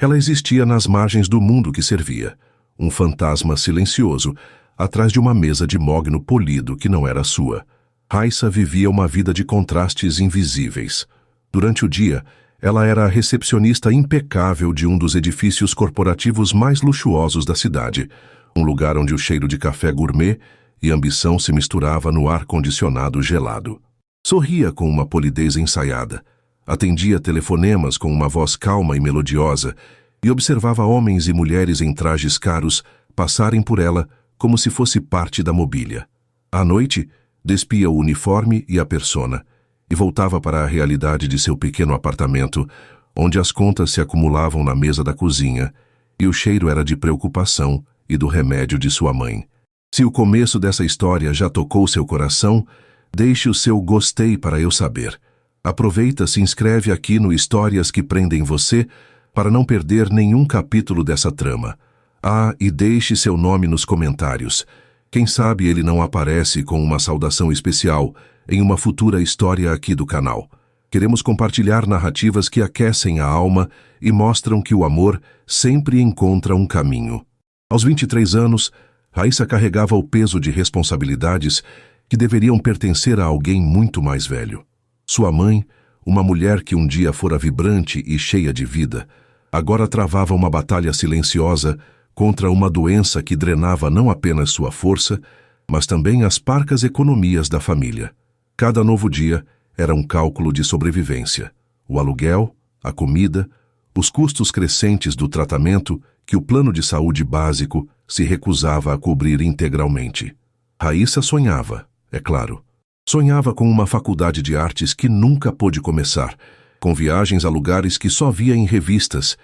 Ela existia nas margens do mundo que servia, um fantasma silencioso, atrás de uma mesa de mogno polido que não era sua. Raissa vivia uma vida de contrastes invisíveis. Durante o dia, ela era a recepcionista impecável de um dos edifícios corporativos mais luxuosos da cidade, um lugar onde o cheiro de café gourmet e ambição se misturava no ar-condicionado gelado. Sorria com uma polidez ensaiada, atendia telefonemas com uma voz calma e melodiosa e observava homens e mulheres em trajes caros passarem por ela como se fosse parte da mobília. À noite, despia o uniforme e a persona e voltava para a realidade de seu pequeno apartamento, onde as contas se acumulavam na mesa da cozinha e o cheiro era de preocupação e do remédio de sua mãe. Se o começo dessa história já tocou seu coração, deixe o seu gostei para eu saber. Aproveita, se inscreve aqui no Histórias que Prendem Você para não perder nenhum capítulo dessa trama. E deixe seu nome nos comentários. Quem sabe ele não aparece com uma saudação especial em uma futura história aqui do canal. Queremos compartilhar narrativas que aquecem a alma e mostram que o amor sempre encontra um caminho. Aos 23 anos, Raissa carregava o peso de responsabilidades que deveriam pertencer a alguém muito mais velho. Sua mãe, uma mulher que um dia fora vibrante e cheia de vida, agora travava uma batalha silenciosa contra uma doença que drenava não apenas sua força, mas também as parcas economias da família. Cada novo dia era um cálculo de sobrevivência. O aluguel, a comida, os custos crescentes do tratamento que o plano de saúde básico se recusava a cobrir integralmente. Raissa sonhava, é claro. Sonhava com uma faculdade de artes que nunca pôde começar, com viagens a lugares que só via em revistas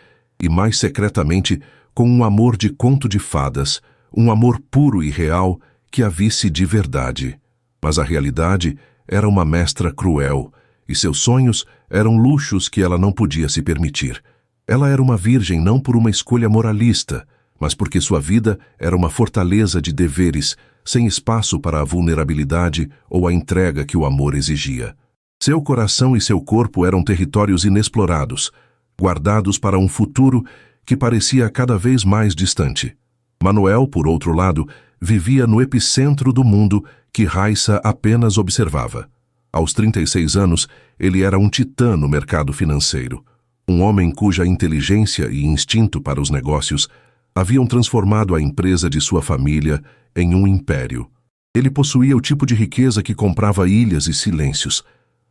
e, mais secretamente, com um amor de conto de fadas, um amor puro e real que a visse de verdade. Mas a realidade era uma mestra cruel e seus sonhos eram luxos que ela não podia se permitir. Ela era uma virgem não por uma escolha moralista, mas porque sua vida era uma fortaleza de deveres, sem espaço para a vulnerabilidade ou a entrega que o amor exigia. Seu coração e seu corpo eram territórios inexplorados, guardados para um futuro que parecia cada vez mais distante. Manuel, por outro lado, vivia no epicentro do mundo que Raissa apenas observava. Aos 36 anos, ele era um titã no mercado financeiro. Um homem cuja inteligência e instinto para os negócios haviam transformado a empresa de sua família em um império. Ele possuía o tipo de riqueza que comprava ilhas e silêncios,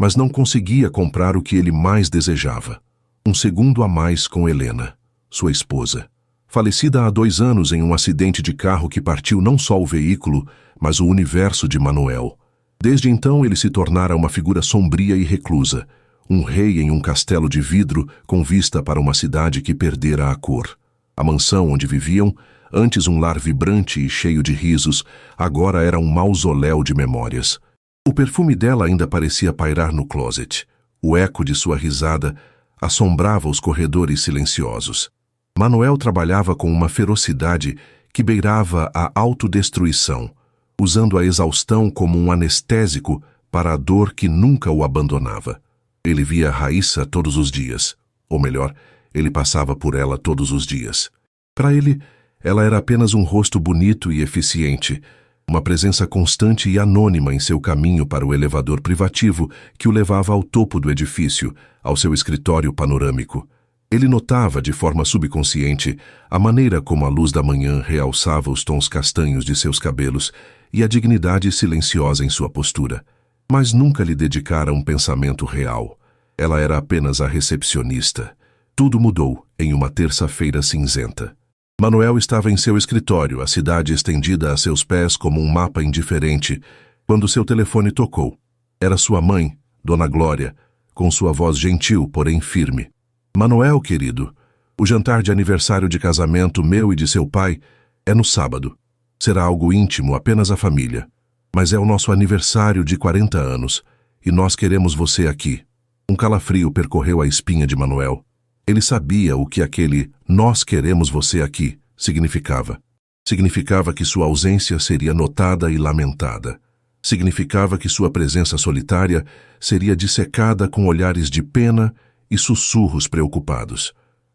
mas não conseguia comprar o que ele mais desejava: um segundo a mais com Helena, sua esposa. Falecida há 2 anos em um acidente de carro que partiu não só o veículo, mas o universo de Manuel. Desde então ele se tornara uma figura sombria e reclusa, um rei em um castelo de vidro com vista para uma cidade que perdera a cor. A mansão onde viviam, antes um lar vibrante e cheio de risos, agora era um mausoléu de memórias. O perfume dela ainda parecia pairar no closet. O eco de sua risada assombrava os corredores silenciosos. Manuel trabalhava com uma ferocidade que beirava a autodestruição, usando a exaustão como um anestésico para a dor que nunca o abandonava. Ele via Raissa todos os dias, ou melhor, ele passava por ela todos os dias. Para ele, ela era apenas um rosto bonito e eficiente, uma presença constante e anônima em seu caminho para o elevador privativo que o levava ao topo do edifício, ao seu escritório panorâmico. Ele notava, de forma subconsciente, a maneira como a luz da manhã realçava os tons castanhos de seus cabelos e a dignidade silenciosa em sua postura. Mas nunca lhe dedicara um pensamento real. Ela era apenas a recepcionista. Tudo mudou em uma terça-feira cinzenta. Manuel estava em seu escritório, a cidade estendida a seus pés como um mapa indiferente, quando seu telefone tocou. Era sua mãe, Dona Glória, com sua voz gentil, porém firme. Manuel, querido, o jantar de aniversário de casamento meu e de seu pai é no sábado. Será algo íntimo, apenas a família. Mas é o nosso aniversário de 40 anos, e nós queremos você aqui. Um calafrio percorreu a espinha de Manuel. Ele sabia o que aquele "nós queremos você aqui" significava. Significava que sua ausência seria notada e lamentada. Significava que sua presença solitária seria dissecada com olhares de pena e sussurros preocupados.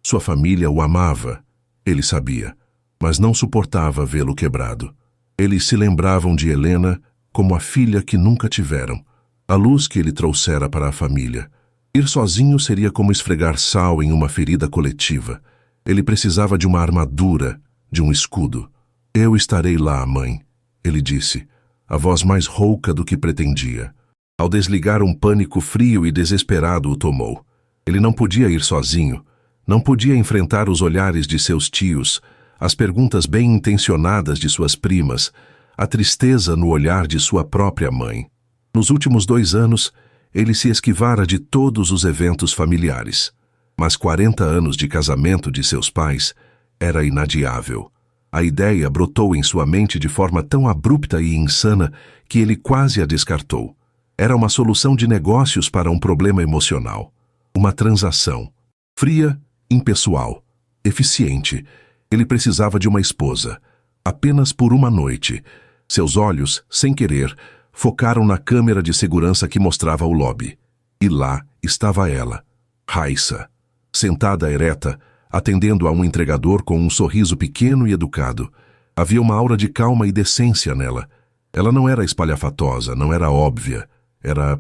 Sua família o amava, ele sabia, mas não suportava vê-lo quebrado. Eles se lembravam de Helena como a filha que nunca tiveram, a luz que ele trouxera para a família. Ir sozinho seria como esfregar sal em uma ferida coletiva. Ele precisava de uma armadura, de um escudo. Eu estarei lá, mãe, ele disse, a voz mais rouca do que pretendia. Ao desligar, um pânico frio e desesperado o tomou. Ele não podia ir sozinho, não podia enfrentar os olhares de seus tios, as perguntas bem-intencionadas de suas primas, a tristeza no olhar de sua própria mãe. Nos últimos 2 anos, ele se esquivara de todos os eventos familiares. Mas 40 anos de casamento de seus pais era inadiável. A ideia brotou em sua mente de forma tão abrupta e insana que ele quase a descartou. Era uma solução de negócios para um problema emocional. Uma transação. Fria, impessoal, eficiente. Ele precisava de uma esposa. Apenas por uma noite. Seus olhos, sem querer, focaram na câmera de segurança que mostrava o lobby. E lá estava ela, Raissa, sentada ereta, atendendo a um entregador com um sorriso pequeno e educado. Havia uma aura de calma e decência nela. Ela não era espalhafatosa, não era óbvia. Era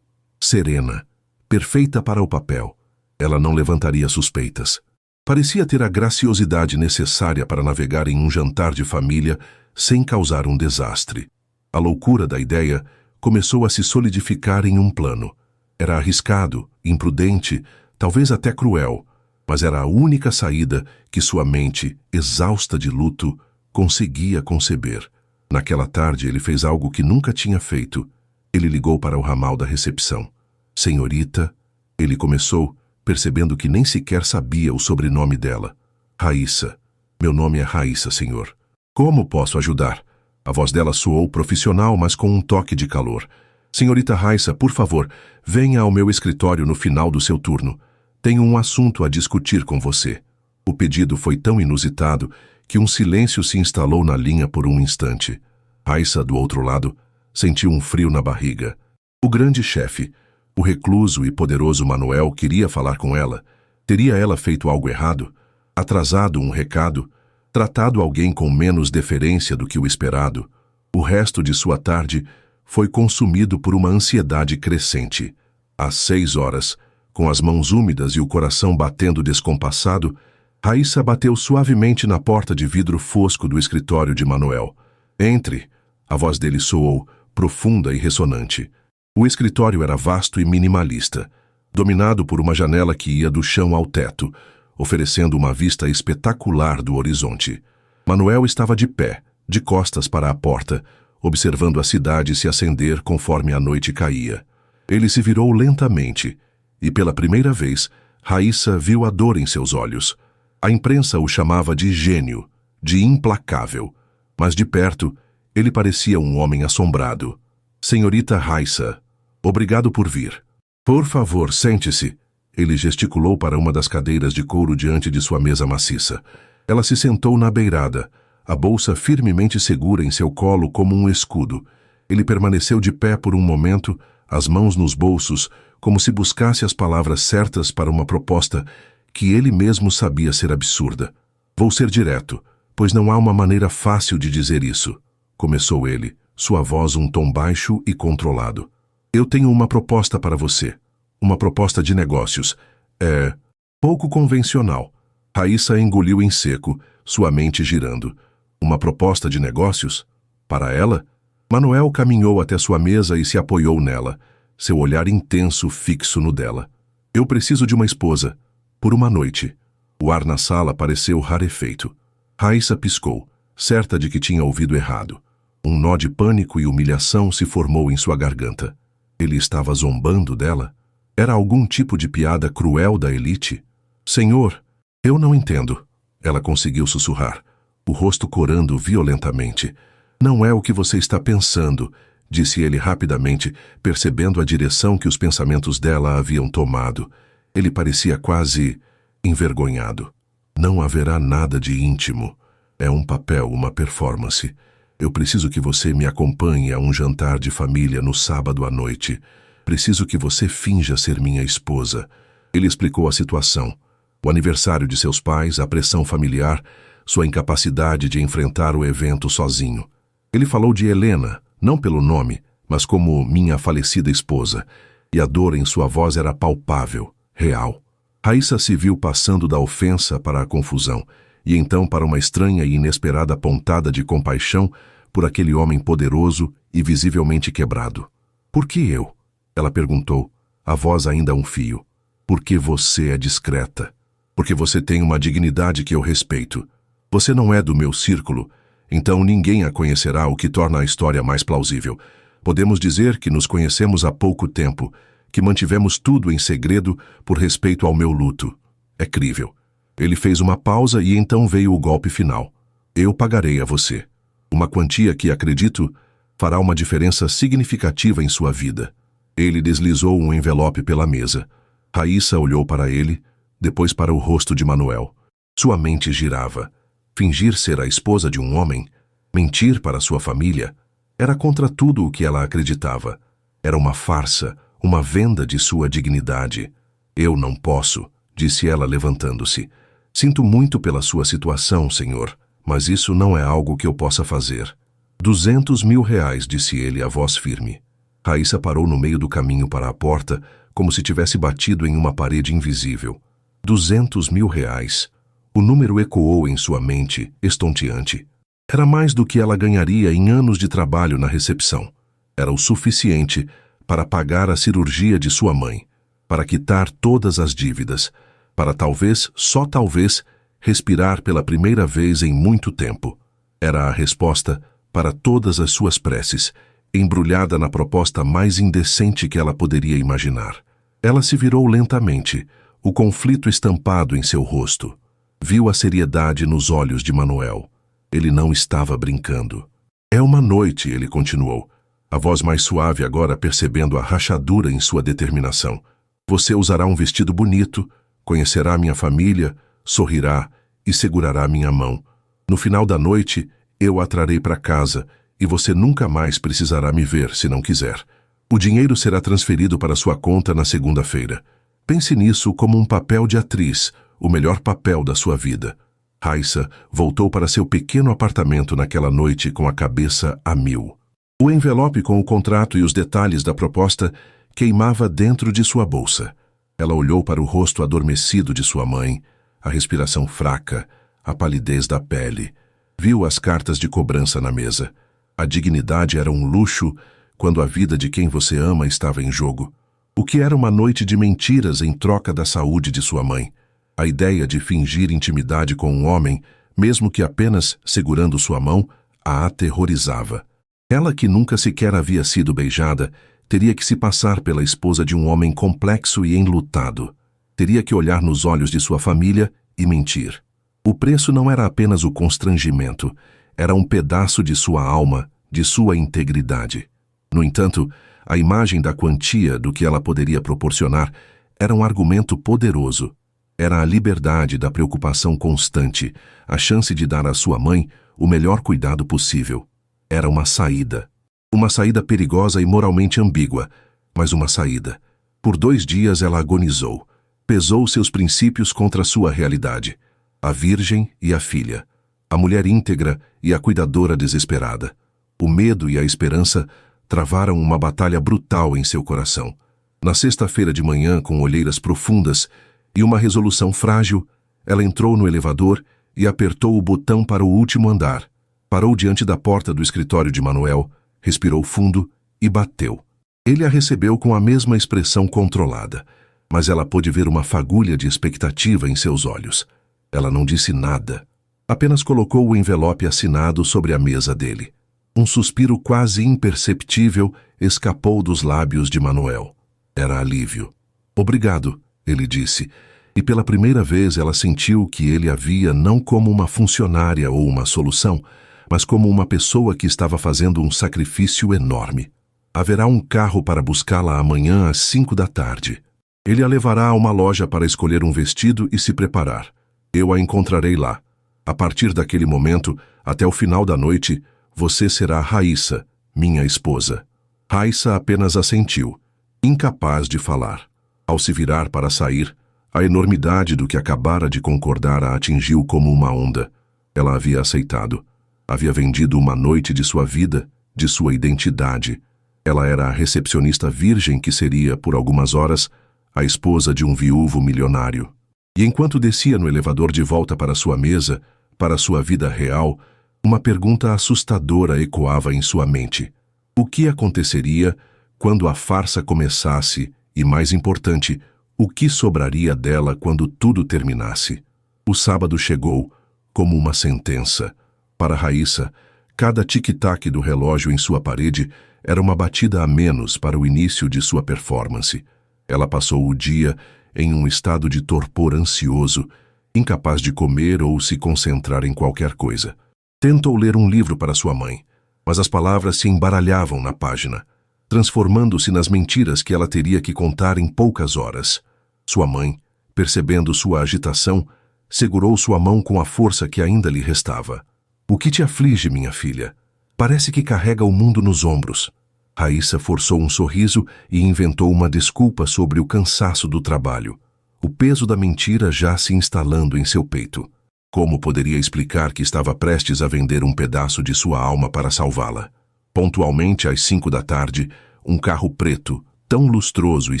serena, perfeita para o papel. Ela não levantaria suspeitas. Parecia ter a graciosidade necessária para navegar em um jantar de família sem causar um desastre. A loucura da ideia começou a se solidificar em um plano. Era arriscado, imprudente, talvez até cruel, mas era a única saída que sua mente, exausta de luto, conseguia conceber. Naquela tarde ele fez algo que nunca tinha feito. Ele ligou para o ramal da recepção. Senhorita, ele começou, percebendo que nem sequer sabia o sobrenome dela. Raissa. Meu nome é Raissa, senhor. Como posso ajudar? A voz dela soou profissional, mas com um toque de calor. Senhorita Raissa, por favor, venha ao meu escritório no final do seu turno. Tenho um assunto a discutir com você. O pedido foi tão inusitado que um silêncio se instalou na linha por um instante. Raissa, do outro lado, sentiu um frio na barriga. O grande chefe, o recluso e poderoso Manuel, queria falar com ela. Teria ela feito algo errado? Atrasado um recado? Tratado alguém com menos deferência do que o esperado? O resto de sua tarde foi consumido por uma ansiedade crescente. Às 6 horas, com as mãos úmidas e o coração batendo descompassado, Raissa bateu suavemente na porta de vidro fosco do escritório de Manuel. Entre. A voz dele soou, profunda e ressonante. O escritório era vasto e minimalista, dominado por uma janela que ia do chão ao teto, oferecendo uma vista espetacular do horizonte. Manuel estava de pé, de costas para a porta, observando a cidade se acender conforme a noite caía. Ele se virou lentamente, e pela primeira vez, Raissa viu a dor em seus olhos. A imprensa o chamava de gênio, de implacável, mas de perto, ele parecia um homem assombrado. Senhorita Raissa, obrigado por vir. Por favor, sente-se. Ele gesticulou para uma das cadeiras de couro diante de sua mesa maciça. Ela se sentou na beirada, a bolsa firmemente segura em seu colo como um escudo. Ele permaneceu de pé por um momento, as mãos nos bolsos, como se buscasse as palavras certas para uma proposta que ele mesmo sabia ser absurda. Vou ser direto, pois não há uma maneira fácil de dizer isso, começou ele, sua voz um tom baixo e controlado. Eu tenho uma proposta para você. Uma proposta de negócios. É pouco convencional. Raissa engoliu em seco, sua mente girando. Uma proposta de negócios? Para ela? Manuel caminhou até sua mesa e se apoiou nela, seu olhar intenso fixo no dela. Eu preciso de uma esposa. Por uma noite. O ar na sala pareceu rarefeito. Raissa piscou, certa de que tinha ouvido errado. Um nó de pânico e humilhação se formou em sua garganta. Ele estava zombando dela? Era algum tipo de piada cruel da elite? Senhor, eu não entendo. Ela conseguiu sussurrar, o rosto corando violentamente. Não é o que você está pensando, disse ele rapidamente, percebendo a direção que os pensamentos dela haviam tomado. Ele parecia quase envergonhado. Não haverá nada de íntimo. É um papel, uma performance. Eu preciso que você me acompanhe a um jantar de família no sábado à noite. Preciso que você finja ser minha esposa. Ele explicou a situação. O aniversário de seus pais, a pressão familiar, sua incapacidade de enfrentar o evento sozinho. Ele falou de Helena, não pelo nome, mas como minha falecida esposa, e a dor em sua voz era palpável, real. Raíssa se viu passando da ofensa para a confusão, e então para uma estranha e inesperada pontada de compaixão por aquele homem poderoso e visivelmente quebrado. Por que eu? Ela perguntou, a voz ainda um fio. Porque você é discreta. Porque você tem uma dignidade que eu respeito. Você não é do meu círculo, então ninguém a conhecerá, o que torna a história mais plausível. Podemos dizer que nos conhecemos há pouco tempo, que mantivemos tudo em segredo por respeito ao meu luto. É crível. Ele fez uma pausa e então veio o golpe final. Eu pagarei a você. Uma quantia que, acredito, fará uma diferença significativa em sua vida. Ele deslizou um envelope pela mesa. Raíssa olhou para ele, depois para o rosto de Manuel. Sua mente girava. Fingir ser a esposa de um homem, mentir para sua família, era contra tudo o que ela acreditava. Era uma farsa, uma venda de sua dignidade. Eu não posso, disse ela levantando-se. Sinto muito pela sua situação, senhor, mas isso não é algo que eu possa fazer. 200 mil reais, disse ele, a voz firme. Raíssa parou no meio do caminho para a porta, como se tivesse batido em uma parede invisível. 200 mil reais. O número ecoou em sua mente, estonteante. Era mais do que ela ganharia em anos de trabalho na recepção. Era o suficiente para pagar a cirurgia de sua mãe, para quitar todas as dívidas, para talvez, só talvez, respirar pela primeira vez em muito tempo. Era a resposta para todas as suas preces, embrulhada na proposta mais indecente que ela poderia imaginar. Ela se virou lentamente, o conflito estampado em seu rosto. Viu a seriedade nos olhos de Manuel. Ele não estava brincando. É uma noite, ele continuou, a voz mais suave agora percebendo a rachadura em sua determinação. Você usará um vestido bonito, conhecerá minha família, sorrirá e segurará minha mão. No final da noite, eu a trarei para casa e você nunca mais precisará me ver se não quiser. O dinheiro será transferido para sua conta na segunda-feira. Pense nisso como um papel de atriz, o melhor papel da sua vida. Raíssa voltou para seu pequeno apartamento naquela noite com a cabeça a mil. O envelope com o contrato e os detalhes da proposta queimava dentro de sua bolsa. Ela olhou para o rosto adormecido de sua mãe, a respiração fraca, a palidez da pele. Viu as cartas de cobrança na mesa. A dignidade era um luxo quando a vida de quem você ama estava em jogo. O que era uma noite de mentiras em troca da saúde de sua mãe? A ideia de fingir intimidade com um homem, mesmo que apenas segurando sua mão, a aterrorizava. Ela, que nunca sequer havia sido beijada, teria que se passar pela esposa de um homem complexo e enlutado. Teria que olhar nos olhos de sua família e mentir. O preço não era apenas o constrangimento, era um pedaço de sua alma, de sua integridade. No entanto, a imagem da quantia do que ela poderia proporcionar era um argumento poderoso. Era a liberdade da preocupação constante, a chance de dar à sua mãe o melhor cuidado possível. Era uma saída. Uma saída perigosa e moralmente ambígua, mas uma saída. Por 2 dias ela agonizou. Pesou seus princípios contra sua realidade. A virgem e a filha. A mulher íntegra e a cuidadora desesperada. O medo e a esperança travaram uma batalha brutal em seu coração. Na sexta-feira de manhã, com olheiras profundas e uma resolução frágil, ela entrou no elevador e apertou o botão para o último andar. Parou diante da porta do escritório de Manuel, respirou fundo e bateu. Ele a recebeu com a mesma expressão controlada, mas ela pôde ver uma fagulha de expectativa em seus olhos. Ela não disse nada. Apenas colocou o envelope assinado sobre a mesa dele. Um suspiro quase imperceptível escapou dos lábios de Manuel. Era alívio. Obrigado, ele disse, e pela primeira vez ela sentiu que ele a via não como uma funcionária ou uma solução, mas como uma pessoa que estava fazendo um sacrifício enorme. Haverá um carro para buscá-la amanhã às 5 da tarde. Ele a levará a uma loja para escolher um vestido e se preparar. Eu a encontrarei lá. A partir daquele momento, até o final da noite, você será Raíssa, minha esposa. Raíssa apenas assentiu, incapaz de falar. Ao se virar para sair, A enormidade do que acabara de concordar a atingiu como uma onda. Ela havia aceitado. Havia vendido uma noite de sua vida, de sua identidade. Ela era a recepcionista virgem que seria, por algumas horas, a esposa de um viúvo milionário. E enquanto descia no elevador de volta para sua mesa, para sua vida real, uma pergunta assustadora ecoava em sua mente. O que aconteceria quando a farsa começasse e, mais importante, o que sobraria dela quando tudo terminasse? O sábado chegou, como uma sentença. Para Raíssa, cada tic-tac do relógio em sua parede era uma batida a menos para o início de sua performance. Ela passou o dia em um estado de torpor ansioso, incapaz de comer ou se concentrar em qualquer coisa. Tentou ler um livro para sua mãe, mas as palavras se embaralhavam na página, transformando-se nas mentiras que ela teria que contar em poucas horas. Sua mãe, percebendo sua agitação, segurou sua mão com a força que ainda lhe restava. O que te aflige, minha filha? Parece que carrega o mundo nos ombros. Raíssa forçou um sorriso e inventou uma desculpa sobre o cansaço do trabalho. O peso da mentira já se instalando em seu peito. Como poderia explicar que estava prestes a vender um pedaço de sua alma para salvá-la? Pontualmente às 5 da tarde, um carro preto, tão lustroso e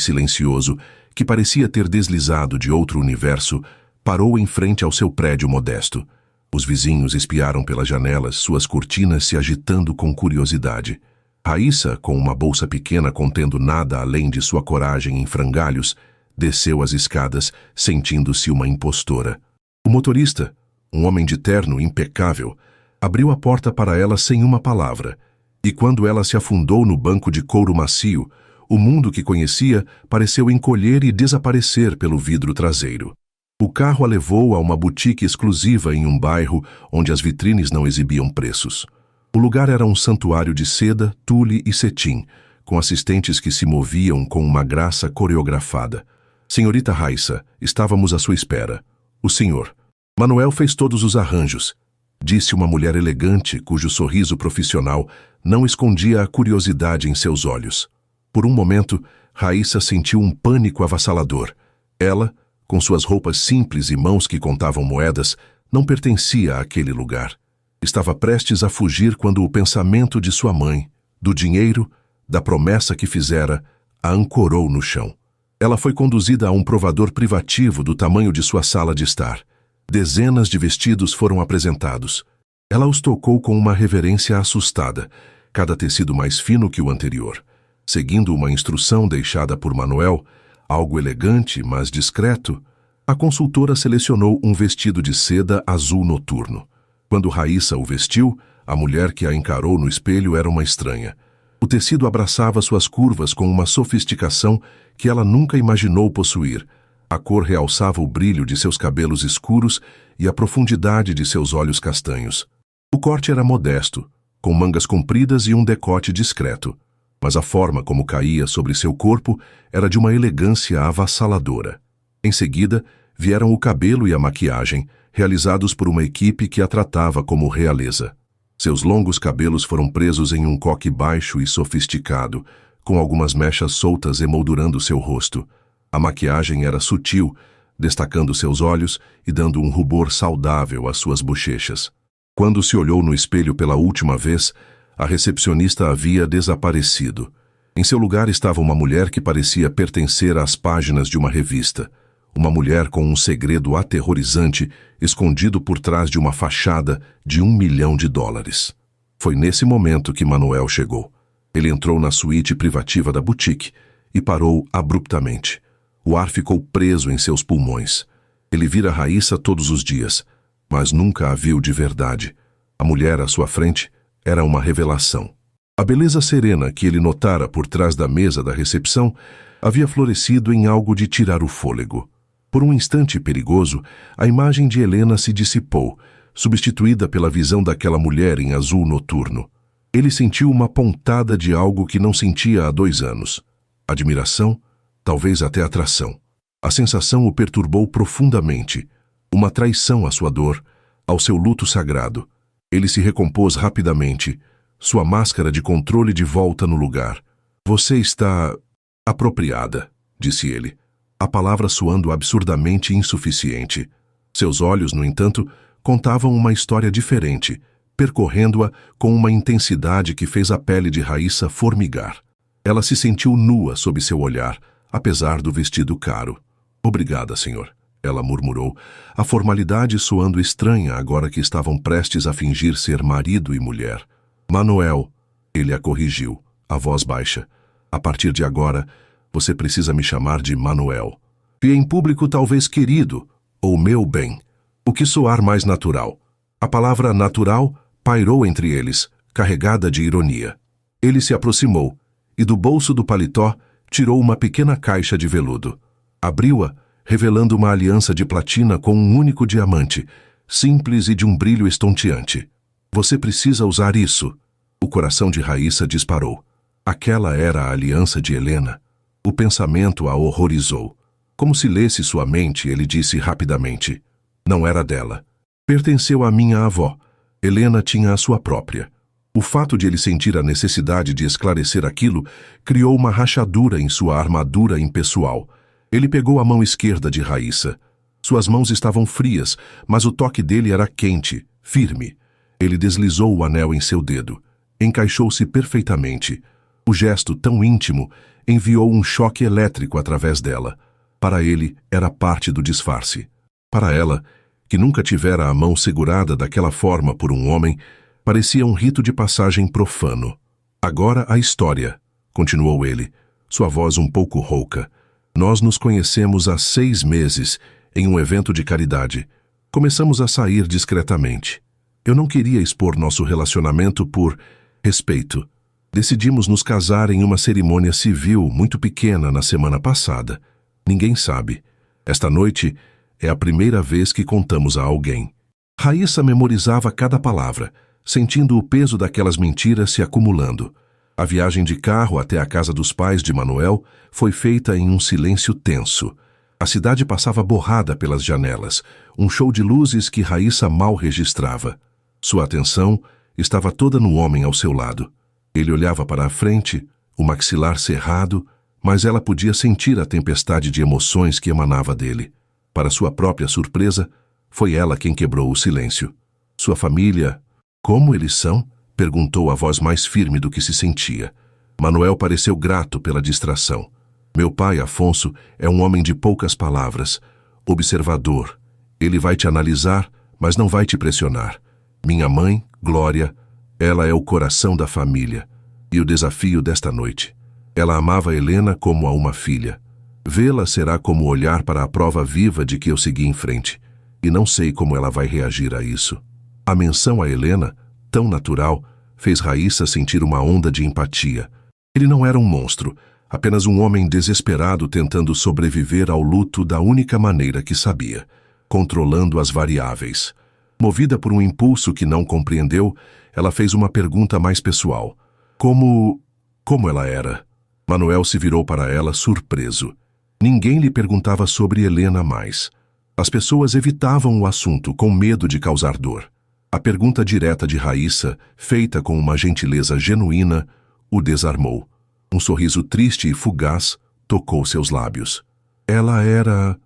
silencioso que parecia ter deslizado de outro universo, parou em frente ao seu prédio modesto. Os vizinhos espiaram pelas janelas, suas cortinas se agitando com curiosidade. Raíssa, com uma bolsa pequena contendo nada além de sua coragem em frangalhos, desceu as escadas, sentindo-se uma impostora. O motorista, um homem de terno impecável, abriu a porta para ela sem uma palavra, e quando ela se afundou no banco de couro macio, o mundo que conhecia pareceu encolher e desaparecer pelo vidro traseiro. O carro a levou a uma boutique exclusiva em um bairro onde as vitrines não exibiam preços. O lugar era um santuário de seda, tule e cetim, com assistentes que se moviam com uma graça coreografada. Senhorita Raíssa, estávamos à sua espera. O senhor. Manuel fez todos os arranjos, disse uma mulher elegante cujo sorriso profissional não escondia a curiosidade em seus olhos. Por um momento, Raíssa sentiu um pânico avassalador. Ela, com suas roupas simples e mãos que contavam moedas, não pertencia àquele lugar. Estava prestes a fugir quando o pensamento de sua mãe, do dinheiro, da promessa que fizera, a ancorou no chão. Ela foi conduzida a um provador privativo do tamanho de sua sala de estar. Dezenas de vestidos foram apresentados. Ela os tocou com uma reverência assustada, cada tecido mais fino que o anterior. Seguindo uma instrução deixada por Manuel, algo elegante, mas discreto, a consultora selecionou um vestido de seda azul noturno. Quando Raíssa o vestiu, a mulher que a encarou no espelho era uma estranha. O tecido abraçava suas curvas com uma sofisticação que ela nunca imaginou possuir. A cor realçava o brilho de seus cabelos escuros e a profundidade de seus olhos castanhos. O corte era modesto, com mangas compridas e um decote discreto, mas a forma como caía sobre seu corpo era de uma elegância avassaladora. Em seguida, vieram o cabelo e a maquiagem, realizados por uma equipe que a tratava como realeza. Seus longos cabelos foram presos em um coque baixo e sofisticado, com algumas mechas soltas emoldurando seu rosto. A maquiagem era sutil, destacando seus olhos e dando um rubor saudável às suas bochechas. Quando se olhou no espelho pela última vez, a recepcionista havia desaparecido. Em seu lugar estava uma mulher que parecia pertencer às páginas de uma revista. Uma mulher com um segredo aterrorizante escondido por trás de uma fachada de $1 milhão. Foi nesse momento que Manuel chegou. Ele entrou na suíte privativa da boutique e parou abruptamente. O ar ficou preso em seus pulmões. Ele vira Raíssa todos os dias, mas nunca a viu de verdade. A mulher à sua frente era uma revelação. A beleza serena que ele notara por trás da mesa da recepção havia florescido em algo de tirar o fôlego. Por um instante perigoso, a imagem de Helena se dissipou, substituída pela visão daquela mulher em azul noturno. Ele sentiu uma pontada de algo que não sentia há 2 anos. Admiração, talvez até atração. A sensação o perturbou profundamente. Uma traição à sua dor, ao seu luto sagrado. Ele se recompôs rapidamente, sua máscara de controle de volta no lugar. Você está apropriada, disse ele. a palavra soando absurdamente insuficiente. Seus olhos, no entanto, contavam uma história diferente, percorrendo-a com uma intensidade que fez a pele de Raíssa formigar. Ela se sentiu nua sob seu olhar, apesar do vestido caro. "Obrigada, senhor", ela murmurou, a formalidade soando estranha agora que estavam prestes a fingir ser marido e mulher. "Manuel", ele a corrigiu, a voz baixa. "A partir de agora, você precisa me chamar de Manuel. E em público talvez querido, ou meu bem, o que soar mais natural." A palavra natural pairou entre eles, carregada de ironia. Ele se aproximou e do bolso do paletó tirou uma pequena caixa de veludo. Abriu-a, revelando uma aliança de platina com um único diamante, simples e de um brilho estonteante. "Você precisa usar isso." O coração de Raíssa disparou. Aquela era a aliança de Helena. O pensamento a horrorizou. Como se lesse sua mente, ele disse rapidamente: "Não era dela. Pertenceu à minha avó. Helena tinha a sua própria." O fato de ele sentir a necessidade de esclarecer aquilo criou uma rachadura em sua armadura impessoal. Ele pegou a mão esquerda de Raíssa. Suas mãos estavam frias, mas o toque dele era quente, firme. Ele deslizou o anel em seu dedo. Encaixou-se perfeitamente. O gesto, tão íntimo, enviou um choque elétrico através dela. Para ele, era parte do disfarce. Para ela, que nunca tivera a mão segurada daquela forma por um homem, parecia um rito de passagem profano. "Agora a história", continuou ele, sua voz um pouco rouca. "Nós nos conhecemos há 6 meses, em um evento de caridade. Começamos a sair discretamente. Eu não queria expor nosso relacionamento por respeito. Decidimos nos casar em uma cerimônia civil muito pequena na semana passada. Ninguém sabe. Esta noite é a primeira vez que contamos a alguém." Raíssa memorizava cada palavra, sentindo o peso daquelas mentiras se acumulando. A viagem de carro até a casa dos pais de Manuel foi feita em um silêncio tenso. A cidade passava borrada pelas janelas, um show de luzes que Raíssa mal registrava. Sua atenção estava toda no homem ao seu lado. Ele olhava para a frente, o maxilar cerrado, mas ela podia sentir a tempestade de emoções que emanava dele. Para sua própria surpresa, foi ela quem quebrou o silêncio. "Sua família... como eles são?" perguntou a voz mais firme do que se sentia. Manuel pareceu grato pela distração. "Meu pai, Afonso, é um homem de poucas palavras, observador. Ele vai te analisar, mas não vai te pressionar. Minha mãe, Glória, ela é o coração da família. E o desafio desta noite. Ela amava Helena como a uma filha. Vê-la será como olhar para a prova viva de que eu segui em frente. E não sei como ela vai reagir a isso." A menção a Helena, tão natural, fez Raíssa sentir uma onda de empatia. Ele não era um monstro, apenas um homem desesperado tentando sobreviver ao luto da única maneira que sabia, controlando as variáveis. Movida por um impulso que não compreendeu, ela fez uma pergunta mais pessoal. Como ela era?" Manuel se virou para ela surpreso. Ninguém lhe perguntava sobre Helena mais. As pessoas evitavam o assunto com medo de causar dor. A pergunta direta de Raíssa, feita com uma gentileza genuína, o desarmou. Um sorriso triste e fugaz tocou seus lábios. "Ela era...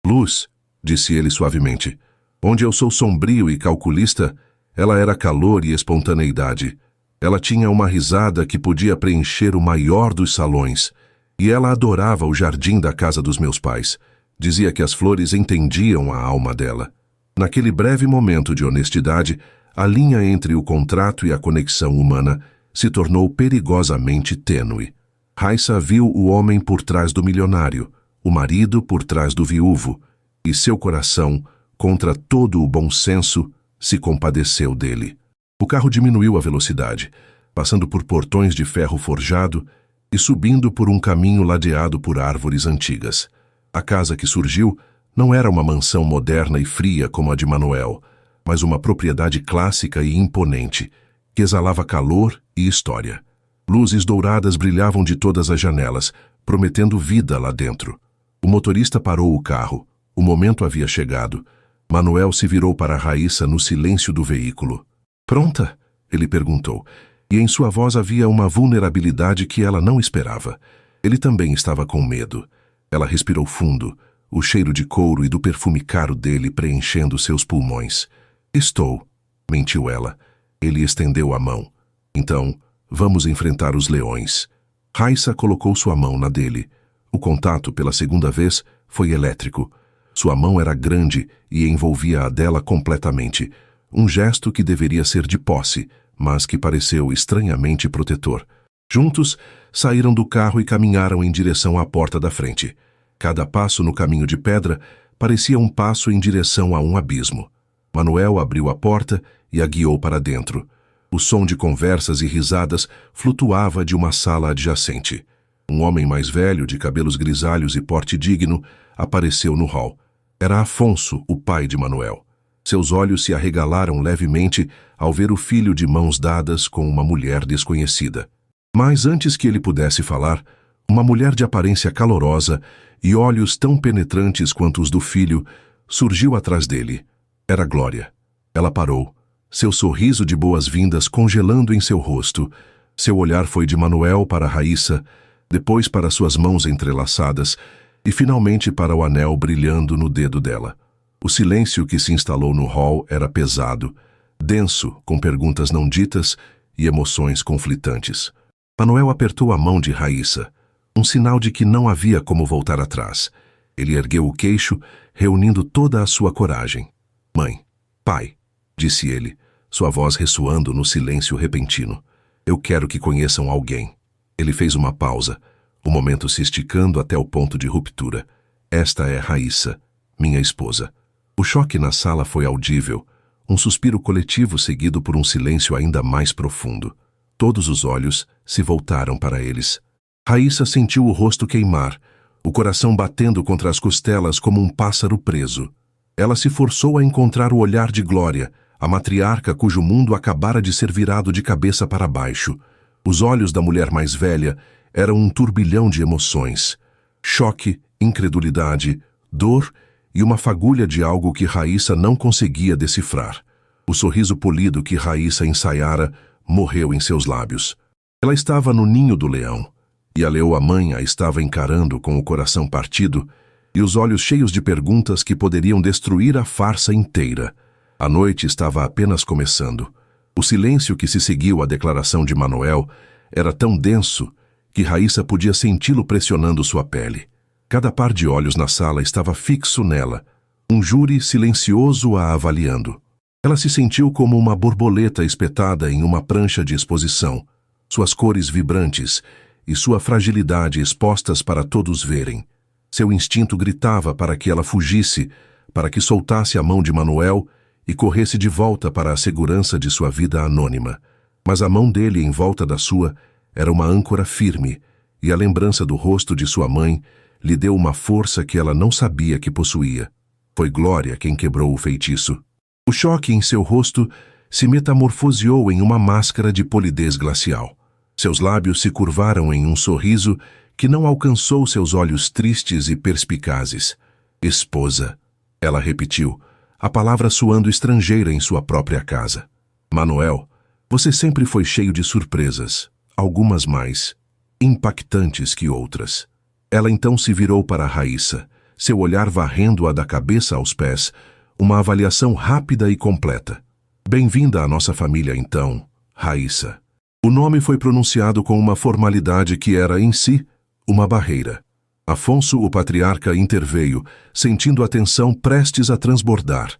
luz", disse ele suavemente. "Onde eu sou sombrio e calculista, ela era calor e espontaneidade. Ela tinha uma risada que podia preencher o maior dos salões. E ela adorava o jardim da casa dos meus pais. Dizia que as flores entendiam a alma dela." Naquele breve momento de honestidade, a linha entre o contrato e a conexão humana se tornou perigosamente tênue. Raíssa viu o homem por trás do milionário, o marido por trás do viúvo, e seu coração, contra todo o bom senso, se compadeceu dele. O carro diminuiu a velocidade, passando por portões de ferro forjado e subindo por um caminho ladeado por árvores antigas. A casa que surgiu não era uma mansão moderna e fria como a de Manuel, mas uma propriedade clássica e imponente, que exalava calor e história. Luzes douradas brilhavam de todas as janelas, prometendo vida lá dentro. O motorista parou o carro. O momento havia chegado. Manuel se virou para Raíssa no silêncio do veículo. "Pronta?" ele perguntou, e em sua voz havia uma vulnerabilidade que ela não esperava. Ele também estava com medo. Ela respirou fundo, o cheiro de couro e do perfume caro dele preenchendo seus pulmões. Estou, mentiu ela. Ele estendeu a mão. Então, vamos enfrentar os leões. Raissa colocou sua mão na dele. O contato, pela segunda vez, foi elétrico. Sua mão era grande e envolvia a dela completamente. Um gesto que deveria ser de posse, mas que pareceu estranhamente protetor. Juntos, saíram do carro e caminharam em direção à porta da frente. Cada passo no caminho de pedra parecia um passo em direção a um abismo. Manuel abriu a porta e a guiou para dentro. O som de conversas e risadas flutuava de uma sala adjacente. Um homem mais velho, de cabelos grisalhos e porte digno, apareceu no hall. Era Afonso, o pai de Manuel. Seus olhos se arregalaram levemente ao ver o filho de mãos dadas com uma mulher desconhecida. Mas antes que ele pudesse falar, uma mulher de aparência calorosa e olhos tão penetrantes quanto os do filho surgiu atrás dele. Era Glória. Ela parou, seu sorriso de boas-vindas congelando em seu rosto. Seu olhar foi de Manuel para Raissa, depois para suas mãos entrelaçadas e finalmente para o anel brilhando no dedo dela. O silêncio que se instalou no hall era pesado, denso, com perguntas não ditas e emoções conflitantes. Manuel apertou a mão de Raissa, um sinal de que não havia como voltar atrás. Ele ergueu o queixo, reunindo toda a sua coragem. Mãe, pai, disse ele, sua voz ressoando no silêncio repentino. Eu quero que conheçam alguém. Ele fez uma pausa, o momento se esticando até o ponto de ruptura. Esta é Raissa, minha esposa. O choque na sala foi audível, um suspiro coletivo seguido por um silêncio ainda mais profundo. Todos os olhos se voltaram para eles. Raissa sentiu o rosto queimar, o coração batendo contra as costelas como um pássaro preso. Ela se forçou a encontrar o olhar de Glória, a matriarca cujo mundo acabara de ser virado de cabeça para baixo. Os olhos da mulher mais velha eram um turbilhão de emoções. Choque, incredulidade, dor e uma fagulha de algo que Raissa não conseguia decifrar. O sorriso polido que Raissa ensaiara morreu em seus lábios. Ela estava no ninho do leão, e a leoa-mãe a estava encarando com o coração partido e os olhos cheios de perguntas que poderiam destruir a farsa inteira. A noite estava apenas começando. O silêncio que se seguiu à declaração de Manuel era tão denso que Raissa podia senti-lo pressionando sua pele. Cada par de olhos na sala estava fixo nela, um júri silencioso a avaliando. Ela se sentiu como uma borboleta espetada em uma prancha de exposição, suas cores vibrantes e sua fragilidade expostas para todos verem. Seu instinto gritava para que ela fugisse, para que soltasse a mão de Manuel e corresse de volta para a segurança de sua vida anônima. Mas a mão dele em volta da sua era uma âncora firme, e a lembrança do rosto de sua mãe lhe deu uma força que ela não sabia que possuía. Foi Glória quem quebrou o feitiço. O choque em seu rosto se metamorfoseou em uma máscara de polidez glacial. Seus lábios se curvaram em um sorriso que não alcançou seus olhos tristes e perspicazes. Esposa, ela repetiu, a palavra soando estrangeira em sua própria casa. Manuel, você sempre foi cheio de surpresas, algumas mais impactantes que outras. Ela então se virou para Raissa, seu olhar varrendo-a da cabeça aos pés, uma avaliação rápida e completa. Bem-vinda à nossa família então, Raissa. O nome foi pronunciado com uma formalidade que era, em si, uma barreira. Afonso, o patriarca, interveio, sentindo a tensão prestes a transbordar.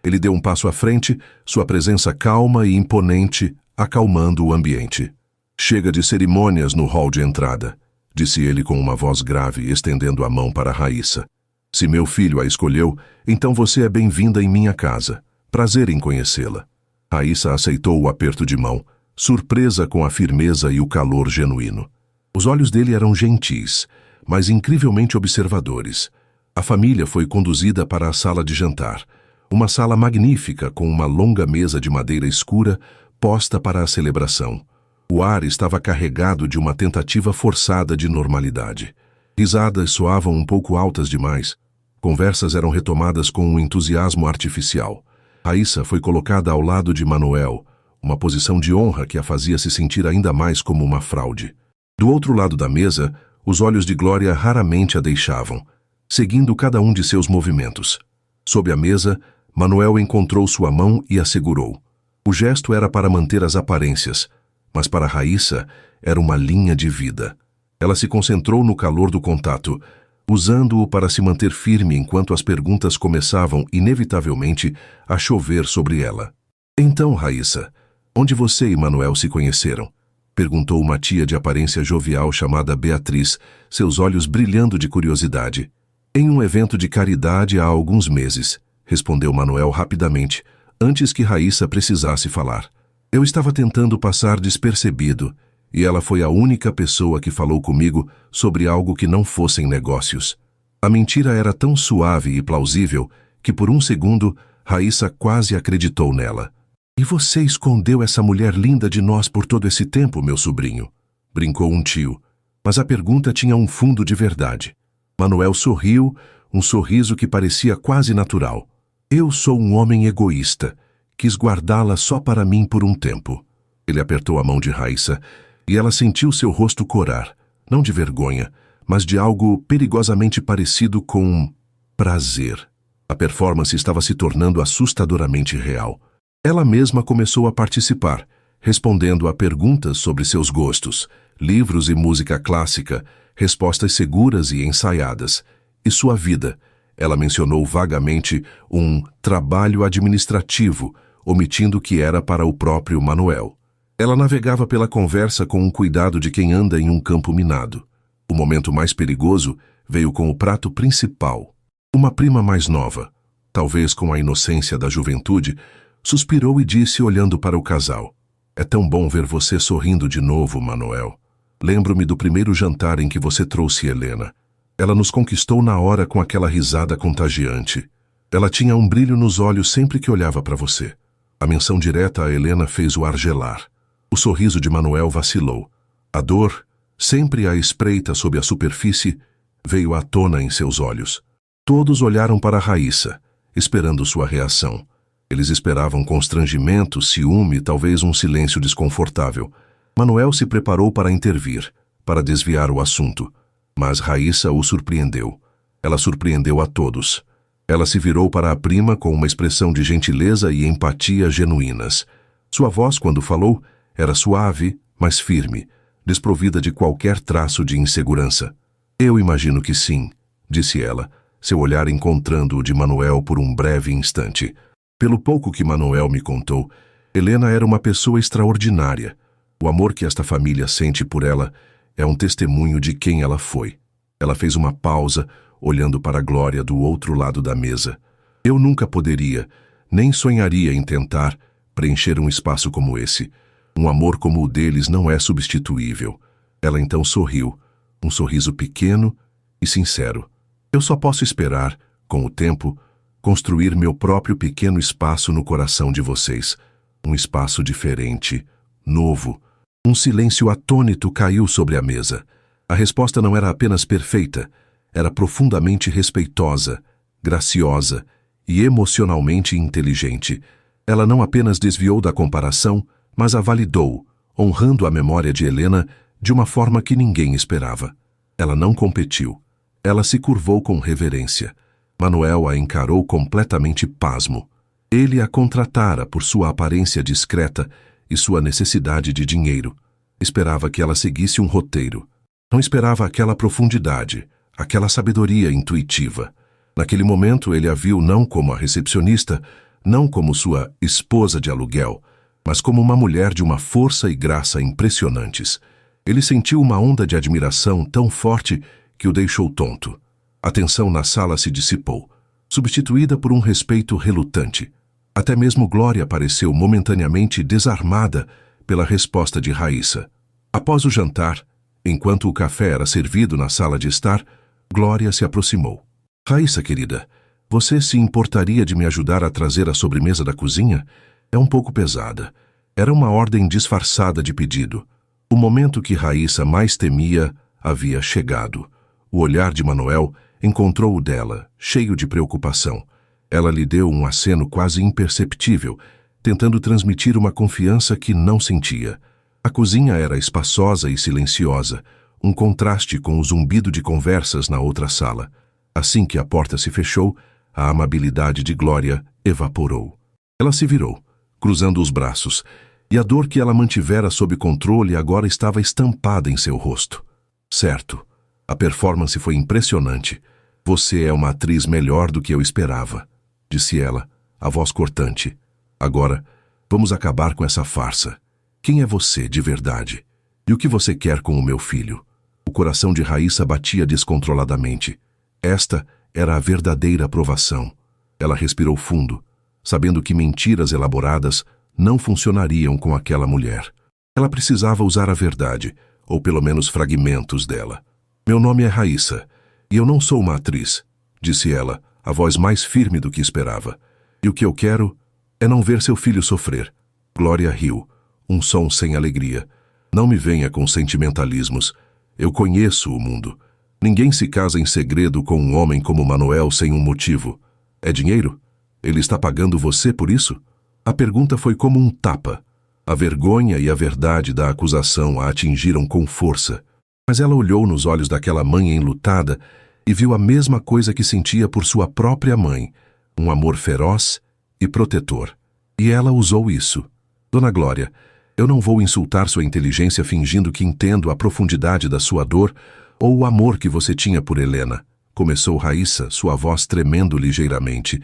Ele deu um passo à frente, sua presença calma e imponente, acalmando o ambiente. Chega de cerimônias no hall de entrada, disse ele com uma voz grave, estendendo a mão para Raissa. Se meu filho a escolheu, então você é bem-vinda em minha casa. Prazer em conhecê-la. Raissa aceitou o aperto de mão, surpresa com a firmeza e o calor genuíno. Os olhos dele eram gentis, mas incrivelmente observadores. A família foi conduzida para a sala de jantar, uma sala magnífica com uma longa mesa de madeira escura posta para a celebração. O ar estava carregado de uma tentativa forçada de normalidade. Risadas soavam um pouco altas demais. Conversas eram retomadas com um entusiasmo artificial. Raissa foi colocada ao lado de Manuel, uma posição de honra que a fazia se sentir ainda mais como uma fraude. Do outro lado da mesa, Os olhos de Glória raramente a deixavam, seguindo cada um de seus movimentos. Sob a mesa, Manuel encontrou sua mão e a segurou. O gesto era para manter as aparências, mas para Raíssa era uma linha de vida. Ela se concentrou no calor do contato, usando-o para se manter firme enquanto as perguntas começavam, inevitavelmente, a chover sobre ela. Então, Raíssa, onde você e Manuel se conheceram? Perguntou uma tia de aparência jovial chamada Beatriz, seus olhos brilhando de curiosidade. Em um evento de caridade há alguns meses, respondeu Manuel rapidamente, antes que Raíssa precisasse falar. Eu estava tentando passar despercebido, e ela foi a única pessoa que falou comigo sobre algo que não fossem negócios. A mentira era tão suave e plausível que por um segundo Raíssa quase acreditou nela. E você escondeu essa mulher linda de nós por todo esse tempo, meu sobrinho? Brincou um tio, mas a pergunta tinha um fundo de verdade. Manuel sorriu, um sorriso que parecia quase natural. Eu sou um homem egoísta. Quis guardá-la só para mim por um tempo. Ele apertou a mão de Raíssa e ela sentiu seu rosto corar, não de vergonha, mas de algo perigosamente parecido com prazer. A performance estava se tornando assustadoramente real. Ela mesma começou a participar, respondendo a perguntas sobre seus gostos, livros e música clássica, respostas seguras e ensaiadas. E sua vida. Ela mencionou vagamente um trabalho administrativo, omitindo que era para o próprio Manuel. Ela navegava pela conversa com um cuidado de quem anda em um campo minado. O momento mais perigoso veio com o prato principal. Uma prima mais nova, talvez com a inocência da juventude, suspirou e disse olhando para o casal. É tão bom ver você sorrindo de novo, Manuel. Lembro-me do primeiro jantar em que você trouxe Helena. Ela nos conquistou na hora com aquela risada contagiante. Ela tinha um brilho nos olhos sempre que olhava para você. A menção direta a Helena fez o ar gelar. O sorriso de Manuel vacilou. A dor, sempre à espreita sob a superfície, veio à tona em seus olhos. Todos olharam para Raíssa, esperando sua reação. Eles esperavam constrangimento, ciúme, talvez um silêncio desconfortável. Manuel se preparou para intervir, para desviar o assunto. Mas Raíssa o surpreendeu. Ela surpreendeu a todos. Ela se virou para a prima com uma expressão de gentileza e empatia genuínas. Sua voz, quando falou, era suave, mas firme, desprovida de qualquer traço de insegurança. Eu imagino que sim, disse ela, seu olhar encontrando o de Manuel por um breve instante. Pelo pouco que Manuel me contou, Helena era uma pessoa extraordinária. O amor que esta família sente por ela é um testemunho de quem ela foi. Ela fez uma pausa, olhando para a Glória do outro lado da mesa. Eu nunca poderia, nem sonharia em tentar, preencher um espaço como esse. Um amor como o deles não é substituível. Ela então sorriu, um sorriso pequeno e sincero. Eu só posso esperar, com o tempo, construir meu próprio pequeno espaço no coração de vocês. Um espaço diferente, novo. Um silêncio atônito caiu sobre a mesa. A resposta não era apenas perfeita, era profundamente respeitosa, graciosa e emocionalmente inteligente. Ela não apenas desviou da comparação, mas a validou, honrando a memória de Helena de uma forma que ninguém esperava. Ela não competiu. Ela se curvou com reverência. Manuel a encarou completamente pasmo. Ele a contratara por sua aparência discreta e sua necessidade de dinheiro. Esperava que ela seguisse um roteiro. Não esperava aquela profundidade, aquela sabedoria intuitiva. Naquele momento ele a viu não como a recepcionista, não como sua esposa de aluguel, mas como uma mulher de uma força e graça impressionantes. Ele sentiu uma onda de admiração tão forte que o deixou tonto. A tensão na sala se dissipou, substituída por um respeito relutante. Até mesmo Glória pareceu momentaneamente desarmada pela resposta de Raíssa. Após o jantar, enquanto o café era servido na sala de estar, Glória se aproximou. Raíssa, querida, você se importaria de me ajudar a trazer a sobremesa da cozinha? É um pouco pesada. Era uma ordem disfarçada de pedido. O momento que Raíssa mais temia havia chegado. O olhar de Manuel encontrou o dela, cheio de preocupação. Ela lhe deu um aceno quase imperceptível, tentando transmitir uma confiança que não sentia. A cozinha era espaçosa e silenciosa, um contraste com o zumbido de conversas na outra sala. Assim que a porta se fechou, a amabilidade de Glória evaporou. Ela se virou, cruzando os braços, e a dor que ela mantivera sob controle agora estava estampada em seu rosto. Certo, a performance foi impressionante. Você é uma atriz melhor do que eu esperava, disse ela, a voz cortante. Agora, vamos acabar com essa farsa. Quem é você de verdade? E o que você quer com o meu filho? O coração de Raíssa batia descontroladamente. Esta era a verdadeira aprovação. Ela respirou fundo, sabendo que mentiras elaboradas não funcionariam com aquela mulher. Ela precisava usar a verdade, ou pelo menos fragmentos dela. Meu nome é Raíssa, e eu não sou uma atriz, disse ela, a voz mais firme do que esperava. E o que eu quero é não ver seu filho sofrer. Glória riu, um som sem alegria. Não me venha com sentimentalismos. Eu conheço o mundo. Ninguém se casa em segredo com um homem como Manuel sem um motivo. É dinheiro? Ele está pagando você por isso? A pergunta foi como um tapa. A vergonha e a verdade da acusação a atingiram com força. Mas ela olhou nos olhos daquela mãe enlutada e viu a mesma coisa que sentia por sua própria mãe, um amor feroz e protetor. E ela usou isso. Dona Glória, eu não vou insultar sua inteligência fingindo que entendo a profundidade da sua dor ou o amor que você tinha por Helena, começou Raíssa, sua voz tremendo ligeiramente.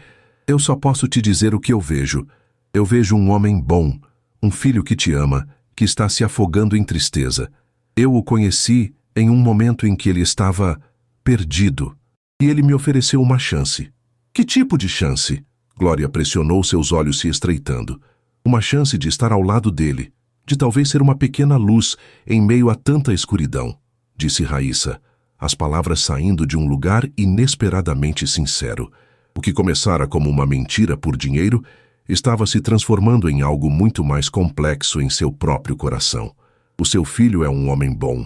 Eu só posso te dizer o que eu vejo. Eu vejo um homem bom, um filho que te ama, que está se afogando em tristeza. Eu o conheci em um momento em que ele estava perdido, e ele me ofereceu uma chance. Que tipo de chance? Glória pressionou, seus olhos se estreitando. Uma chance de estar ao lado dele, de talvez ser uma pequena luz em meio a tanta escuridão, disse Raíssa, as palavras saindo de um lugar inesperadamente sincero. O que começara como uma mentira por dinheiro estava se transformando em algo muito mais complexo em seu próprio coração. O seu filho é um homem bom.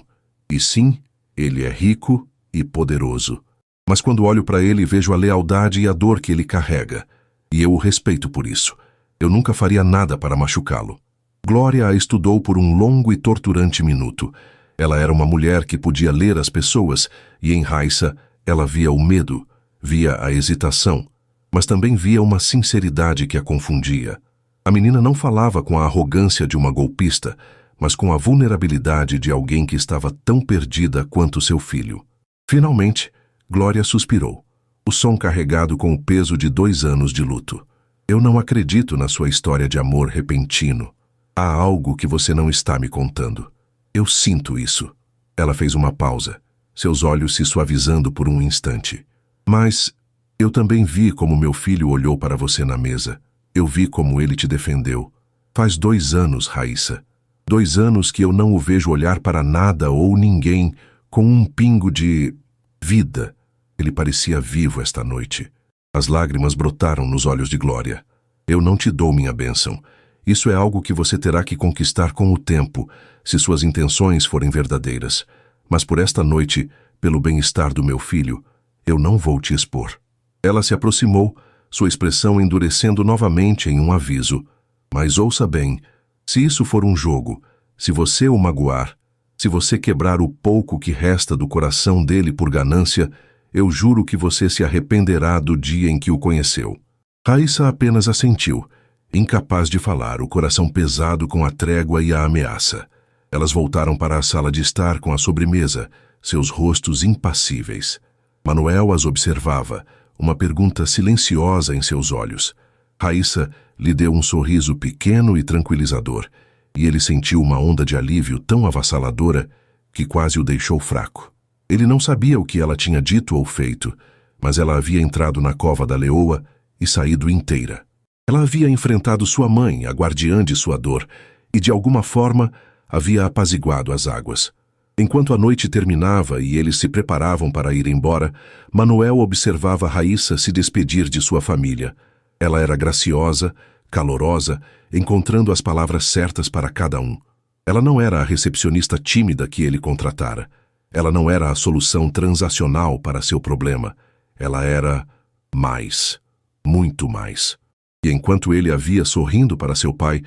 E sim, ele é rico e poderoso. Mas quando olho para ele, vejo a lealdade e a dor que ele carrega. E eu o respeito por isso. Eu nunca faria nada para machucá-lo. Glória a estudou por um longo e torturante minuto. Ela era uma mulher que podia ler as pessoas, e em Raíssa ela via o medo, via a hesitação, mas também via uma sinceridade que a confundia. A menina não falava com a arrogância de uma golpista, mas com a vulnerabilidade de alguém que estava tão perdida quanto seu filho. Finalmente, Glória suspirou, o som carregado com o peso de 2 anos de luto. Eu não acredito na sua história de amor repentino. Há algo que você não está me contando. Eu sinto isso. Ela fez uma pausa, seus olhos se suavizando por um instante. Mas eu também vi como meu filho olhou para você na mesa. Eu vi como ele te defendeu. Faz 2 anos, Raíssa. 2 anos que eu não o vejo olhar para nada ou ninguém com um pingo de vida. Ele parecia vivo esta noite. As lágrimas brotaram nos olhos de Glória. Eu não te dou minha bênção. Isso é algo que você terá que conquistar com o tempo, se suas intenções forem verdadeiras. Mas por esta noite, pelo bem-estar do meu filho, eu não vou te expor. Ela se aproximou, sua expressão endurecendo novamente em um aviso. Mas ouça bem, se isso for um jogo, se você o magoar, se você quebrar o pouco que resta do coração dele por ganância, eu juro que você se arrependerá do dia em que o conheceu. Raíssa apenas assentiu, incapaz de falar, o coração pesado com a trégua e a ameaça. Elas voltaram para a sala de estar com a sobremesa, seus rostos impassíveis. Manuel as observava, uma pergunta silenciosa em seus olhos. Raíssa lhe deu um sorriso pequeno e tranquilizador, e ele sentiu uma onda de alívio tão avassaladora que quase o deixou fraco. Ele não sabia o que ela tinha dito ou feito, mas ela havia entrado na cova da leoa e saído inteira. Ela havia enfrentado sua mãe, a guardiã de sua dor, e de alguma forma havia apaziguado as águas. Enquanto a noite terminava e eles se preparavam para ir embora, Manuel observava Raíssa se despedir de sua família. Ela era graciosa, calorosa, encontrando as palavras certas para cada um. Ela não era a recepcionista tímida que ele contratara. Ela não era a solução transacional para seu problema. Ela era mais, muito mais. E enquanto ele a via sorrindo para seu pai,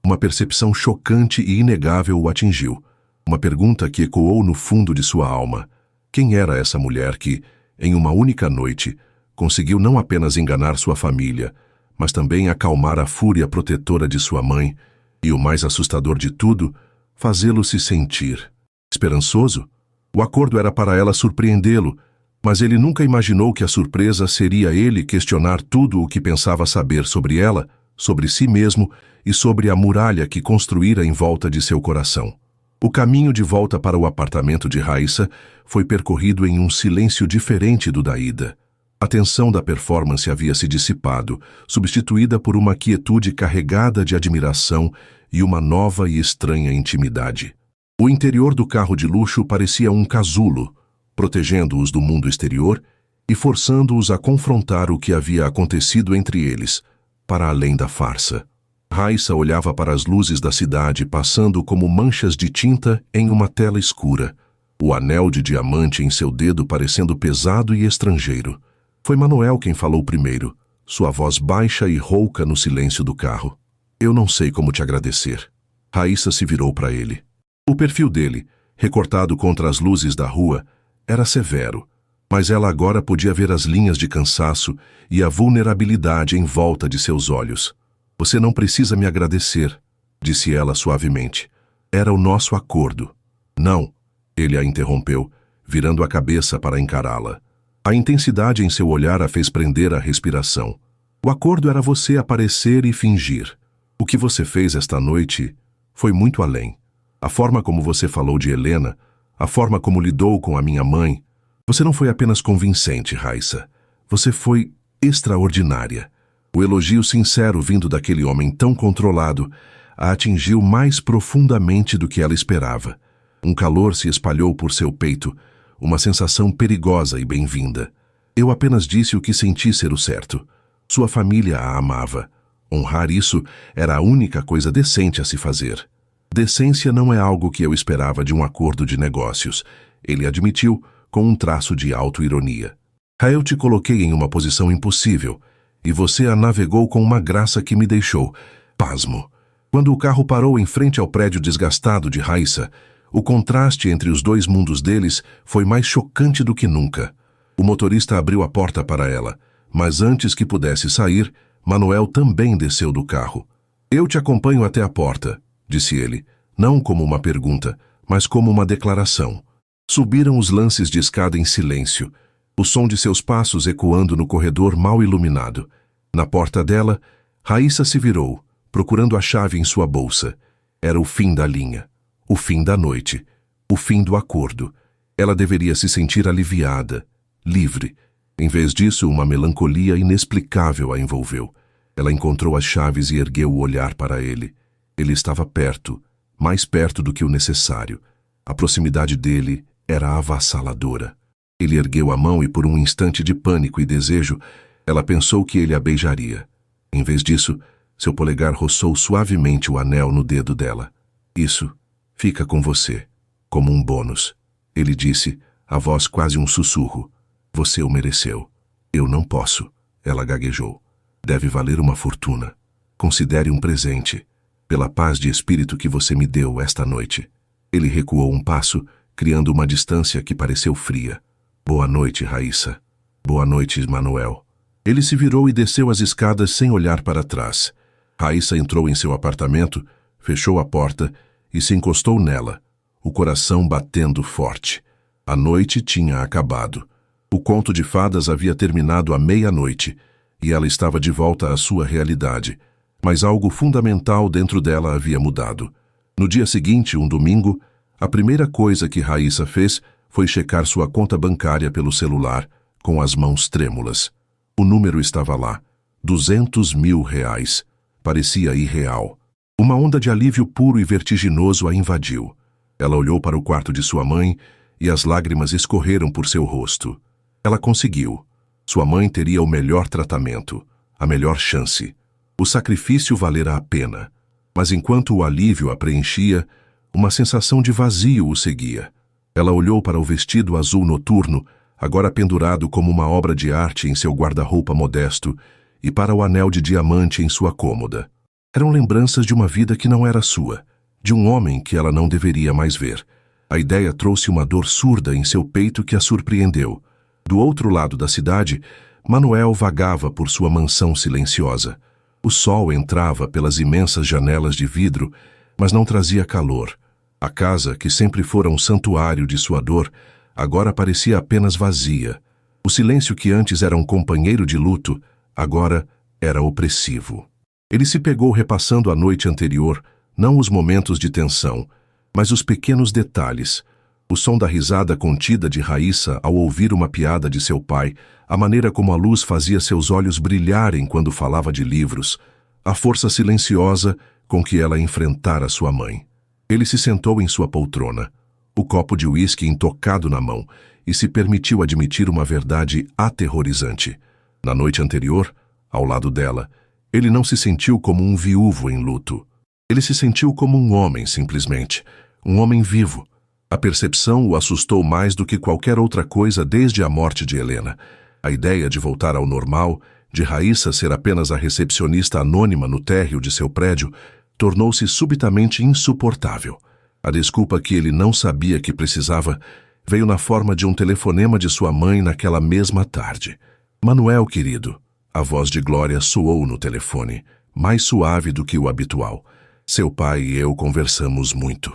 uma percepção chocante e inegável o atingiu. Uma pergunta que ecoou no fundo de sua alma. Quem era essa mulher que, em uma única noite, conseguiu não apenas enganar sua família, mas também acalmar a fúria protetora de sua mãe e, o mais assustador de tudo, fazê-lo se sentir esperançoso? O acordo era para ela surpreendê-lo, mas ele nunca imaginou que a surpresa seria ele questionar tudo o que pensava saber sobre ela, sobre si mesmo e sobre a muralha que construíra em volta de seu coração. O caminho de volta para o apartamento de Raíssa foi percorrido em um silêncio diferente do da ida. A tensão da performance havia se dissipado, substituída por uma quietude carregada de admiração e uma nova e estranha intimidade. O interior do carro de luxo parecia um casulo, protegendo-os do mundo exterior e forçando-os a confrontar o que havia acontecido entre eles, para além da farsa. Raíssa olhava para as luzes da cidade passando como manchas de tinta em uma tela escura, o anel de diamante em seu dedo parecendo pesado e estrangeiro. Foi Manuel quem falou primeiro, sua voz baixa e rouca no silêncio do carro. Eu não sei como te agradecer. Raíssa se virou para ele. O perfil dele, recortado contra as luzes da rua, era severo, mas ela agora podia ver as linhas de cansaço e a vulnerabilidade em volta de seus olhos. Você não precisa me agradecer, disse ela suavemente. Era o nosso acordo. Não, ele a interrompeu, virando a cabeça para encará-la. A intensidade em seu olhar a fez prender a respiração. O acordo era você aparecer e fingir. O que você fez esta noite foi muito além. A forma como você falou de Helena, a forma como lidou com a minha mãe. Você não foi apenas convincente, Raíssa. Você foi extraordinária. O elogio sincero vindo daquele homem tão controlado a atingiu mais profundamente do que ela esperava. Um calor se espalhou por seu peito, uma sensação perigosa e bem-vinda. Eu apenas disse o que senti ser o certo. Sua família a amava. Honrar isso era a única coisa decente a se fazer. Decência não é algo que eu esperava de um acordo de negócios, ele admitiu, com um traço de auto-ironia. Eu te coloquei em uma posição impossível, e você a navegou com uma graça que me deixou pasmo. Quando o carro parou em frente ao prédio desgastado de Raíssa, o contraste entre os dois mundos deles foi mais chocante do que nunca. O motorista abriu a porta para ela, mas antes que pudesse sair, Manuel também desceu do carro. Eu te acompanho até a porta, disse ele, não como uma pergunta, mas como uma declaração. Subiram os lances de escada em silêncio, o som de seus passos ecoando no corredor mal iluminado. Na porta dela, Raíssa se virou, procurando a chave em sua bolsa. Era o fim da linha, o fim da noite, o fim do acordo. Ela deveria se sentir aliviada, livre. Em vez disso, uma melancolia inexplicável a envolveu. Ela encontrou as chaves e ergueu o olhar para ele. Ele estava perto, mais perto do que o necessário. A proximidade dele era avassaladora. Ele ergueu a mão e por um instante de pânico e desejo, ela pensou que ele a beijaria. Em vez disso, seu polegar roçou suavemente o anel no dedo dela. Isso fica com você, como um bônus. Ele disse, a voz quase um sussurro. Você o mereceu. Eu não posso, ela gaguejou. Deve valer uma fortuna. Considere um presente, pela paz de espírito que você me deu esta noite. Ele recuou um passo, criando uma distância que pareceu fria. Boa noite, Raíssa. Boa noite, Manuel. Ele se virou e desceu as escadas sem olhar para trás. Raíssa entrou em seu apartamento, fechou a porta e se encostou nela, o coração batendo forte. A noite tinha acabado. O conto de fadas havia terminado à meia-noite e ela estava de volta à sua realidade, mas algo fundamental dentro dela havia mudado. No dia seguinte, um domingo, a primeira coisa que Raíssa fez foi checar sua conta bancária pelo celular, com as mãos trêmulas. O número estava lá, R$200.000. Parecia irreal. Uma onda de alívio puro e vertiginoso a invadiu. Ela olhou para o quarto de sua mãe e as lágrimas escorreram por seu rosto. Ela conseguiu. Sua mãe teria o melhor tratamento, a melhor chance. O sacrifício valera a pena. Mas enquanto o alívio a preenchia, uma sensação de vazio o seguia. Ela olhou para o vestido azul noturno, agora pendurado como uma obra de arte em seu guarda-roupa modesto, e para o anel de diamante em sua cômoda. Eram lembranças de uma vida que não era sua. de um homem que ela não deveria mais ver. A ideia trouxe uma dor surda em seu peito que a surpreendeu. Do outro lado da cidade, Manuel vagava por sua mansão silenciosa. O sol entrava pelas imensas janelas de vidro, mas não trazia calor. A casa, que sempre fora um santuário de sua dor, agora parecia apenas vazia. O silêncio que antes era um companheiro de luto, agora era opressivo. Ele se pegou repassando a noite anterior, não os momentos de tensão, mas os pequenos detalhes. O som da risada contida de Raíssa ao ouvir uma piada de seu pai, a maneira como a luz fazia seus olhos brilharem quando falava de livros, a força silenciosa com que ela enfrentara sua mãe. Ele se sentou em sua poltrona, o copo de uísque intocado na mão, e se permitiu admitir uma verdade aterrorizante. Na noite anterior, ao lado dela, ele não se sentiu como um viúvo em luto. Ele se sentiu como um homem, simplesmente. Um homem vivo. A percepção o assustou mais do que qualquer outra coisa desde a morte de Helena. A ideia de voltar ao normal, de Raíssa ser apenas a recepcionista anônima no térreo de seu prédio, tornou-se subitamente insuportável. A desculpa que ele não sabia que precisava veio na forma de um telefonema de sua mãe naquela mesma tarde. Manuel, querido. A voz de Glória soou no telefone, mais suave do que o habitual. Seu pai e eu conversamos muito.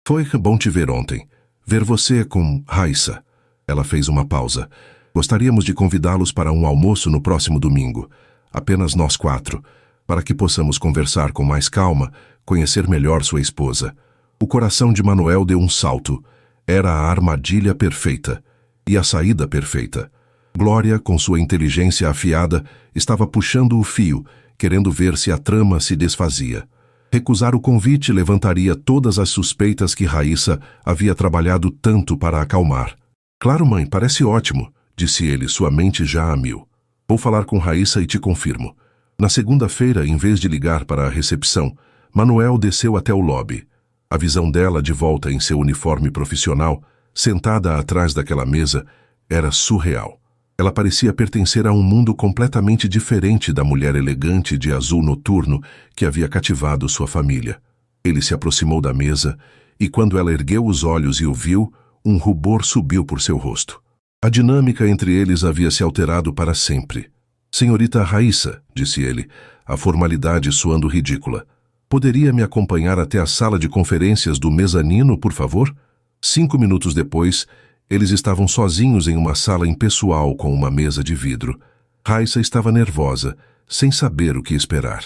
Foi bom te ver ontem. Ver você com Raíssa. Ela fez uma pausa. Gostaríamos de convidá-los para um almoço no próximo domingo. Apenas nós 4, para que possamos conversar com mais calma, conhecer melhor sua esposa. O coração de Manuel deu um salto. Era a armadilha perfeita. E a saída perfeita. Glória, com sua inteligência afiada, estava puxando o fio, querendo ver se a trama se desfazia. Recusar o convite levantaria todas as suspeitas que Raíssa havia trabalhado tanto para acalmar. Claro, mãe, parece ótimo, disse ele, sua mente já a mil. Vou falar com Raíssa e te confirmo. Na segunda-feira, em vez de ligar para a recepção, Manuel desceu até o lobby. A visão dela de volta em seu uniforme profissional, sentada atrás daquela mesa, era surreal. Ela parecia pertencer a um mundo completamente diferente da mulher elegante de azul noturno que havia cativado sua família. Ele se aproximou da mesa e, quando ela ergueu os olhos e o viu, um rubor subiu por seu rosto. A dinâmica entre eles havia se alterado para sempre. Senhorita Raíssa, disse ele, a formalidade soando ridícula. Poderia me acompanhar até a sala de conferências do mezanino, por favor? 5 minutos depois, eles estavam sozinhos em uma sala impessoal com uma mesa de vidro. Raíssa estava nervosa, sem saber o que esperar.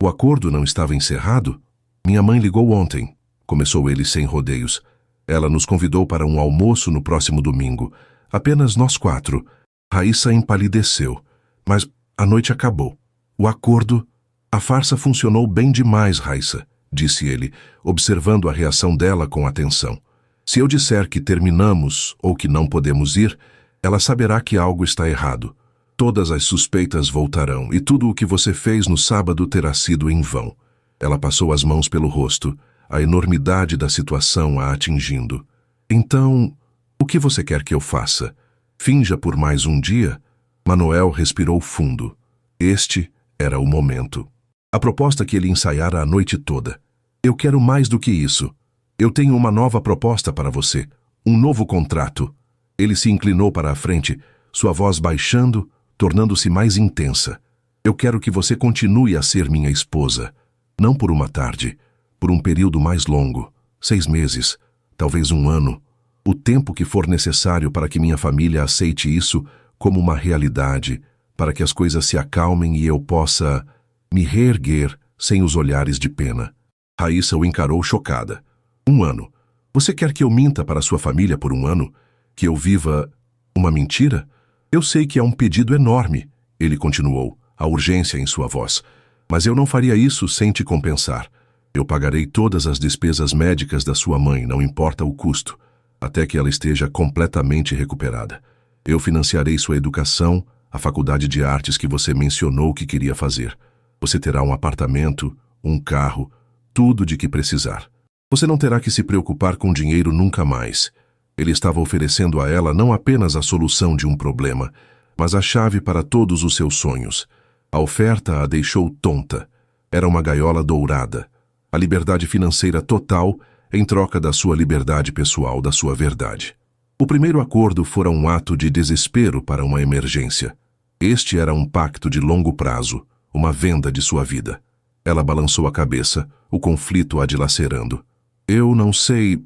O acordo não estava encerrado? Minha mãe ligou ontem, começou ele sem rodeios. Ela nos convidou para um almoço no próximo domingo. Apenas nós 4. Raíssa empalideceu. Mas a noite acabou. O acordo... A farsa funcionou bem demais, Raíssa, disse ele, observando a reação dela com atenção. Se eu disser que terminamos ou que não podemos ir, ela saberá que algo está errado. Todas as suspeitas voltarão e tudo o que você fez no sábado terá sido em vão. Ela passou as mãos pelo rosto, a enormidade da situação a atingindo. Então, o que você quer que eu faça? Finja por mais um dia? Manuel respirou fundo. Este era o momento. A proposta que ele ensaiara a noite toda. Eu quero mais do que isso. Eu tenho uma nova proposta para você. Um novo contrato. Ele se inclinou para a frente, sua voz baixando, tornando-se mais intensa. Eu quero que você continue a ser minha esposa. Não por uma tarde, por um período mais longo. 6 meses, talvez 1 ano. O tempo que for necessário para que minha família aceite isso como uma realidade, para que as coisas se acalmem e eu possa me reerguer sem os olhares de pena. Raíssa o encarou chocada. 1 ano. Você quer que eu minta para sua família por 1 ano? Que eu viva uma mentira? Eu sei que é um pedido enorme, ele continuou, a urgência em sua voz. Mas eu não faria isso sem te compensar. Eu pagarei todas as despesas médicas da sua mãe, não importa o custo, até que ela esteja completamente recuperada. Eu financiarei sua educação, a faculdade de artes que você mencionou que queria fazer. Você terá um apartamento, um carro, tudo de que precisar. Você não terá que se preocupar com dinheiro nunca mais. Ele estava oferecendo a ela não apenas a solução de um problema, mas a chave para todos os seus sonhos. A oferta a deixou tonta. Era uma gaiola dourada. A liberdade financeira total em troca da sua liberdade pessoal, da sua verdade. O primeiro acordo fora um ato de desespero para uma emergência. Este era um pacto de longo prazo, uma venda de sua vida. Ela balançou a cabeça, o conflito a dilacerando. Eu não sei...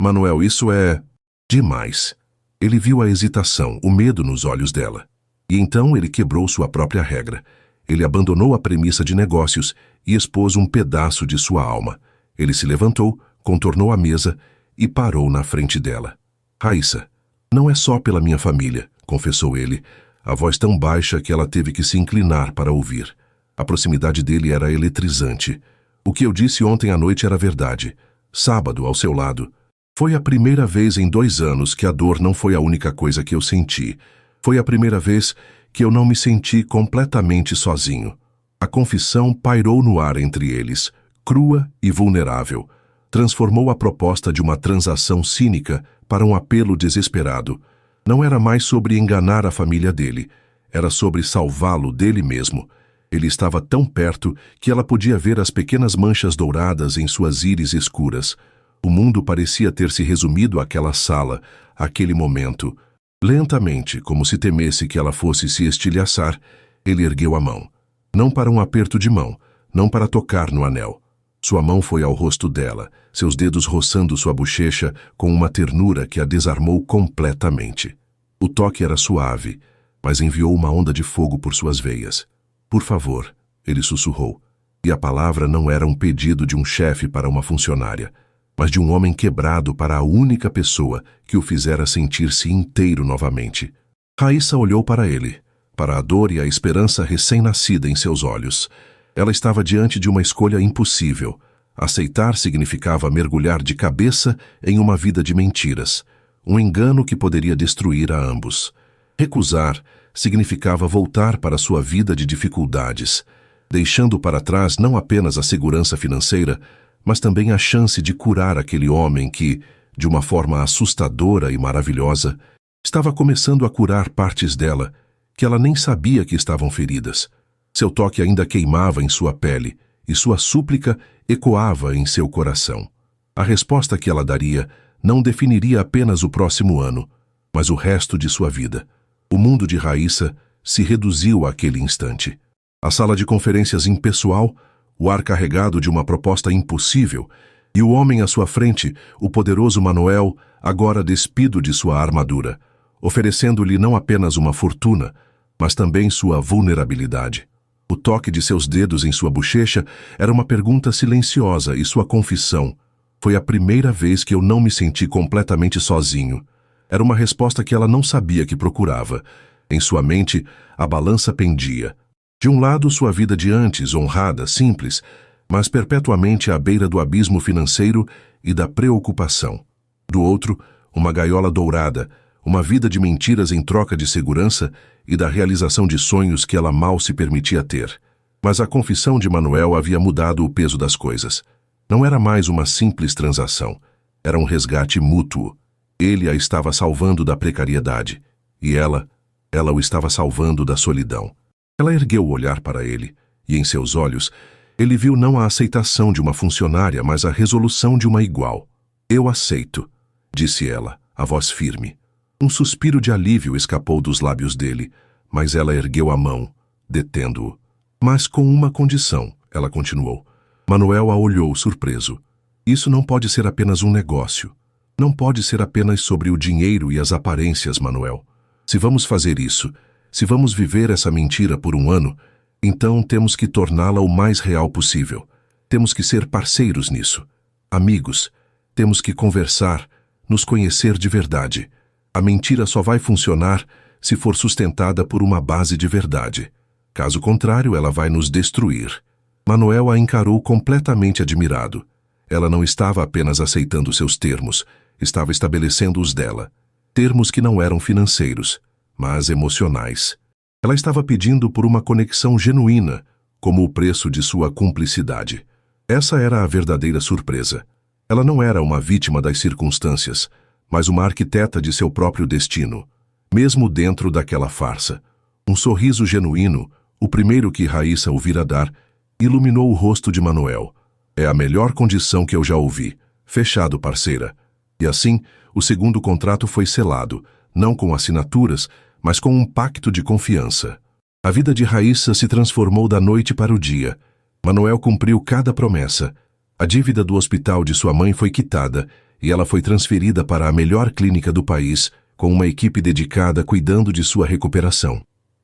Manuel, isso é... demais. Ele viu a hesitação, o medo nos olhos dela. E então ele quebrou sua própria regra. Ele abandonou a premissa de negócios e expôs um pedaço de sua alma. Ele se levantou, contornou a mesa e parou na frente dela. Raíssa, não é só pela minha família, confessou ele, a voz tão baixa que ela teve que se inclinar para ouvir. A proximidade dele era eletrizante. O que eu disse ontem à noite era verdade. Sábado, ao seu lado. Foi a primeira vez em 2 anos que a dor não foi a única coisa que eu senti. Foi a primeira vez que eu não me senti completamente sozinho. A confissão pairou no ar entre eles, crua e vulnerável. Transformou a proposta de uma transação cínica para um apelo desesperado. Não era mais sobre enganar a família dele. Era sobre salvá-lo dele mesmo. Ele estava tão perto que ela podia ver as pequenas manchas douradas em suas íris escuras. O mundo parecia ter se resumido àquela sala, àquele momento. Lentamente, como se temesse que ela fosse se estilhaçar, ele ergueu a mão. Não para um aperto de mão, não para tocar no anel. Sua mão foi ao rosto dela, seus dedos roçando sua bochecha com uma ternura que a desarmou completamente. O toque era suave, mas enviou uma onda de fogo por suas veias. Por favor, ele sussurrou. E a palavra não era um pedido de um chefe para uma funcionária, mas de um homem quebrado para a única pessoa que o fizera sentir-se inteiro novamente. Raíssa olhou para ele, para a dor e a esperança recém-nascida em seus olhos. Ela estava diante de uma escolha impossível. Aceitar significava mergulhar de cabeça em uma vida de mentiras, um engano que poderia destruir a ambos. Recusar significava voltar para sua vida de dificuldades, deixando para trás não apenas a segurança financeira, mas também a chance de curar aquele homem que, de uma forma assustadora e maravilhosa, estava começando a curar partes dela que ela nem sabia que estavam feridas. Seu toque ainda queimava em sua pele e sua súplica ecoava em seu coração. A resposta que ela daria não definiria apenas o próximo ano, mas o resto de sua vida. O mundo de Raíssa se reduziu àquele instante. A sala de conferências impessoal, o ar carregado de uma proposta impossível, e o homem à sua frente, o poderoso Manuel, agora despido de sua armadura, oferecendo-lhe não apenas uma fortuna, mas também sua vulnerabilidade. O toque de seus dedos em sua bochecha era uma pergunta silenciosa e sua confissão. Foi a primeira vez que eu não me senti completamente sozinho. Era uma resposta que ela não sabia que procurava. Em sua mente, a balança pendia. De um lado, sua vida de antes, honrada, simples, mas perpetuamente à beira do abismo financeiro e da preocupação. Do outro, uma gaiola dourada, uma vida de mentiras em troca de segurança e da realização de sonhos que ela mal se permitia ter. Mas a confissão de Manuel havia mudado o peso das coisas. Não era mais uma simples transação. Era um resgate mútuo. Ele a estava salvando da precariedade, e ela o estava salvando da solidão. Ela ergueu o olhar para ele, e em seus olhos, ele viu não a aceitação de uma funcionária, mas a resolução de uma igual. Eu aceito, disse ela, a voz firme. Um suspiro de alívio escapou dos lábios dele, mas ela ergueu a mão, detendo-o. Mas com uma condição, ela continuou. Manuel a olhou surpreso. Isso não pode ser apenas um negócio. Não pode ser apenas sobre o dinheiro e as aparências, Manuel. Se vamos fazer isso, se vamos viver essa mentira por um ano, então temos que torná-la o mais real possível. Temos que ser parceiros nisso. Amigos, temos que conversar, nos conhecer de verdade. A mentira só vai funcionar se for sustentada por uma base de verdade. Caso contrário, ela vai nos destruir. Manuel a encarou completamente admirado. Ela não estava apenas aceitando seus termos, estava estabelecendo os dela. Termos que não eram financeiros, mas emocionais. Ela estava pedindo por uma conexão genuína, como o preço de sua cumplicidade. Essa era a verdadeira surpresa. Ela não era uma vítima das circunstâncias, mas uma arquiteta de seu próprio destino, mesmo dentro daquela farsa. Um sorriso genuíno, o primeiro que Raíssa ouvira dar, iluminou o rosto de Manuel. É a melhor condição que eu já ouvi. Fechado, parceira. E assim, o segundo contrato foi selado, não com assinaturas, mas com um pacto de confiança. A vida de Raíssa se transformou da noite para o dia. Manuel cumpriu cada promessa. A dívida do hospital de sua mãe foi quitada e ela foi transferida para a melhor clínica do país, com uma equipe dedicada cuidando de sua recuperação.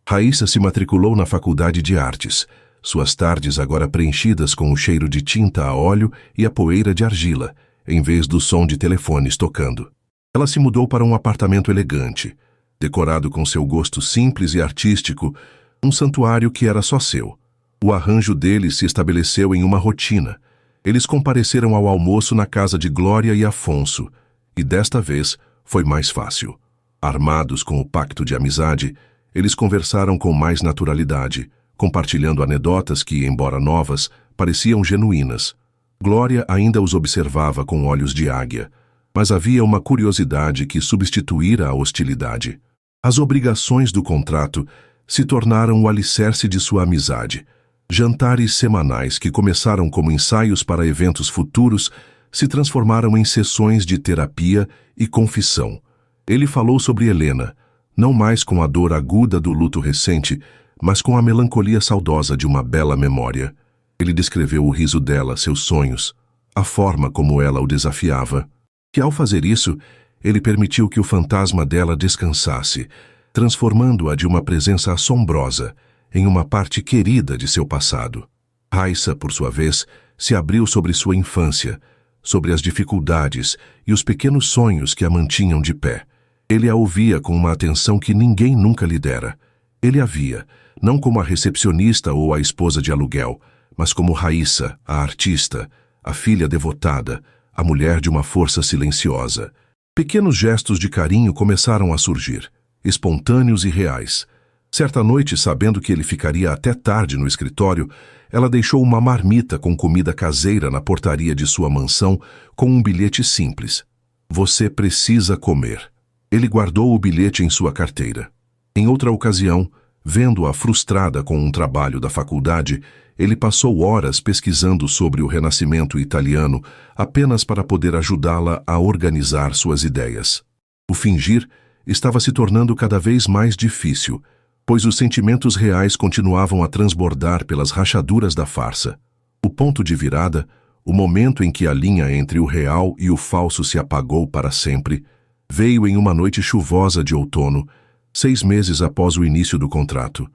Raíssa se matriculou na Faculdade de Artes, suas tardes agora preenchidas com o cheiro de tinta a óleo e a poeira de argila, em vez do som de telefones tocando. Ela se mudou para um apartamento elegante, decorado com seu gosto simples e artístico, um santuário que era só seu. O arranjo deles se estabeleceu em uma rotina. Eles compareceram ao almoço na casa de Glória e Afonso, e desta vez foi mais fácil. Armados com o pacto de amizade, eles conversaram com mais naturalidade, compartilhando anedotas que, embora novas, pareciam genuínas. Glória ainda os observava com olhos de águia, mas havia uma curiosidade que substituíra a hostilidade. As obrigações do contrato se tornaram o alicerce de sua amizade. Jantares semanais que começaram como ensaios para eventos futuros se transformaram em sessões de terapia e confissão. Ele falou sobre Helena, não mais com a dor aguda do luto recente, mas com a melancolia saudosa de uma bela memória. Ele descreveu o riso dela, seus sonhos, a forma como ela o desafiava. E ao fazer isso, ele permitiu que o fantasma dela descansasse, transformando-a de uma presença assombrosa em uma parte querida de seu passado. Raíssa, por sua vez, se abriu sobre sua infância, sobre as dificuldades e os pequenos sonhos que a mantinham de pé. Ele a ouvia com uma atenção que ninguém nunca lhe dera. Ele a via, não como a recepcionista ou a esposa de aluguel, mas como Raíssa, a artista, a filha devotada, a mulher de uma força silenciosa. Pequenos gestos de carinho começaram a surgir, espontâneos e reais. Certa noite, sabendo que ele ficaria até tarde no escritório, ela deixou uma marmita com comida caseira na portaria de sua mansão com um bilhete simples. Você precisa comer. Ele guardou o bilhete em sua carteira. Em outra ocasião, vendo-a frustrada com um trabalho da faculdade, ele passou horas pesquisando sobre o Renascimento italiano apenas para poder ajudá-la a organizar suas ideias. O fingir estava se tornando cada vez mais difícil, pois os sentimentos reais continuavam a transbordar pelas rachaduras da farsa. O ponto de virada, o momento em que a linha entre o real e o falso se apagou para sempre, veio em uma noite chuvosa de outono, 6 meses após o início do contrato.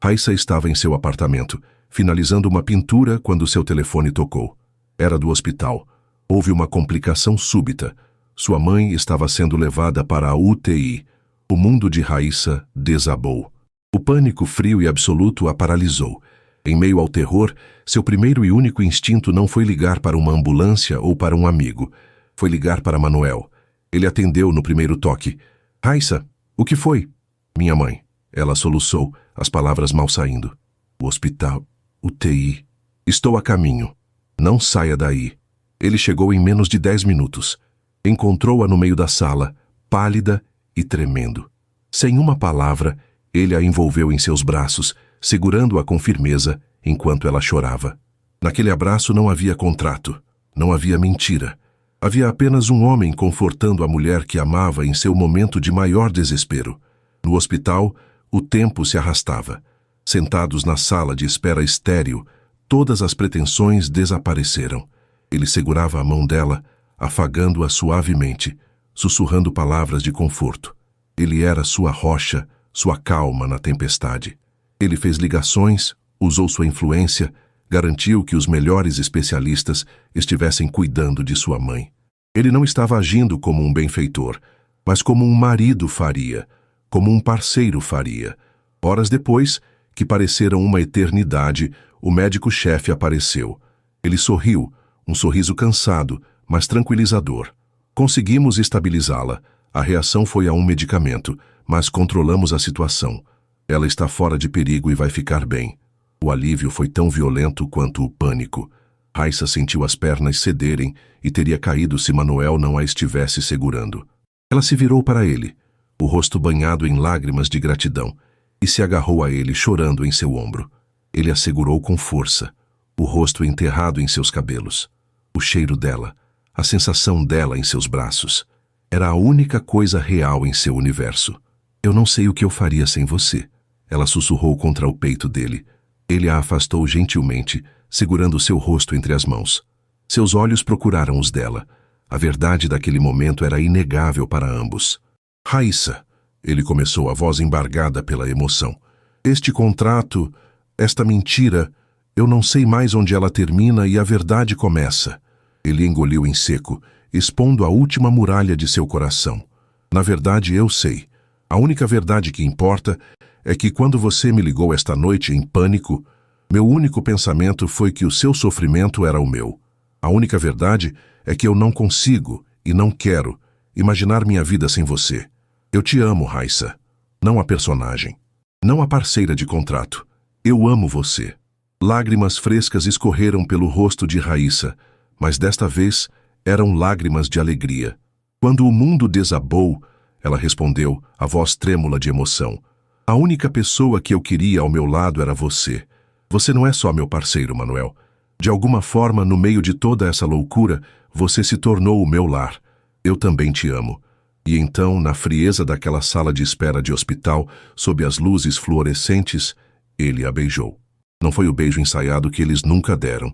Raíssa estava em seu apartamento, finalizando uma pintura quando seu telefone tocou. Era do hospital. Houve uma complicação súbita. Sua mãe estava sendo levada para a UTI. O mundo de Raíssa desabou. O pânico frio e absoluto a paralisou. Em meio ao terror, seu primeiro e único instinto não foi ligar para uma ambulância ou para um amigo. Foi ligar para Manuel. Ele atendeu no primeiro toque. Raíssa, o que foi? Minha mãe. Ela soluçou, as palavras mal saindo. O hospital, UTI. Estou a caminho. Não saia daí. Ele chegou em menos de 10 minutos. Encontrou-a no meio da sala, pálida e tremendo. Sem uma palavra, ele a envolveu em seus braços, segurando-a com firmeza, enquanto ela chorava. Naquele abraço não havia contrato, não havia mentira. Havia apenas um homem confortando a mulher que amava em seu momento de maior desespero. No hospital, o tempo se arrastava. Sentados na sala de espera estéril, todas as pretensões desapareceram. Ele segurava a mão dela, afagando-a suavemente, sussurrando palavras de conforto. Ele era sua rocha, sua calma na tempestade. Ele fez ligações, usou sua influência, garantiu que os melhores especialistas estivessem cuidando de sua mãe. Ele não estava agindo como um benfeitor, mas como um marido faria, como um parceiro faria. Horas depois, que pareceram uma eternidade, o médico-chefe apareceu. Ele sorriu, um sorriso cansado, mas tranquilizador. Conseguimos estabilizá-la. A reação foi a um medicamento, mas controlamos a situação. Ela está fora de perigo e vai ficar bem. O alívio foi tão violento quanto o pânico. Raíssa sentiu as pernas cederem e teria caído se Manuel não a estivesse segurando. Ela se virou para ele, o rosto banhado em lágrimas de gratidão, e se agarrou a ele chorando em seu ombro. Ele a segurou com força. o rosto enterrado em seus cabelos, o cheiro dela, a sensação dela em seus braços. Era a única coisa real em seu universo. Eu não sei o que eu faria sem você, ela sussurrou contra o peito dele. Ele a afastou gentilmente, segurando seu rosto entre as mãos. Seus olhos procuraram os dela. A verdade daquele momento era inegável para ambos. Raíssa, ele começou, a voz embargada pela emoção. Este contrato, esta mentira, eu não sei mais onde ela termina e a verdade começa. Ele engoliu em seco, expondo a última muralha de seu coração. Na verdade, eu sei. A única verdade que importa é que quando você me ligou esta noite em pânico, meu único pensamento foi que o seu sofrimento era o meu. A única verdade é que eu não consigo, e não quero, imaginar minha vida sem você. Eu te amo, Raíssa. Não a personagem. Não a parceira de contrato. Eu amo você. Lágrimas frescas escorreram pelo rosto de Raíssa, mas desta vez eram lágrimas de alegria. Quando o mundo desabou, ela respondeu, a voz trêmula de emoção. A única pessoa que eu queria ao meu lado era você. Você não é só meu parceiro, Manuel. De alguma forma, no meio de toda essa loucura, você se tornou o meu lar. Eu também te amo. E então, na frieza daquela sala de espera de hospital, sob as luzes fluorescentes, ele a beijou. Não foi o beijo ensaiado que eles nunca deram,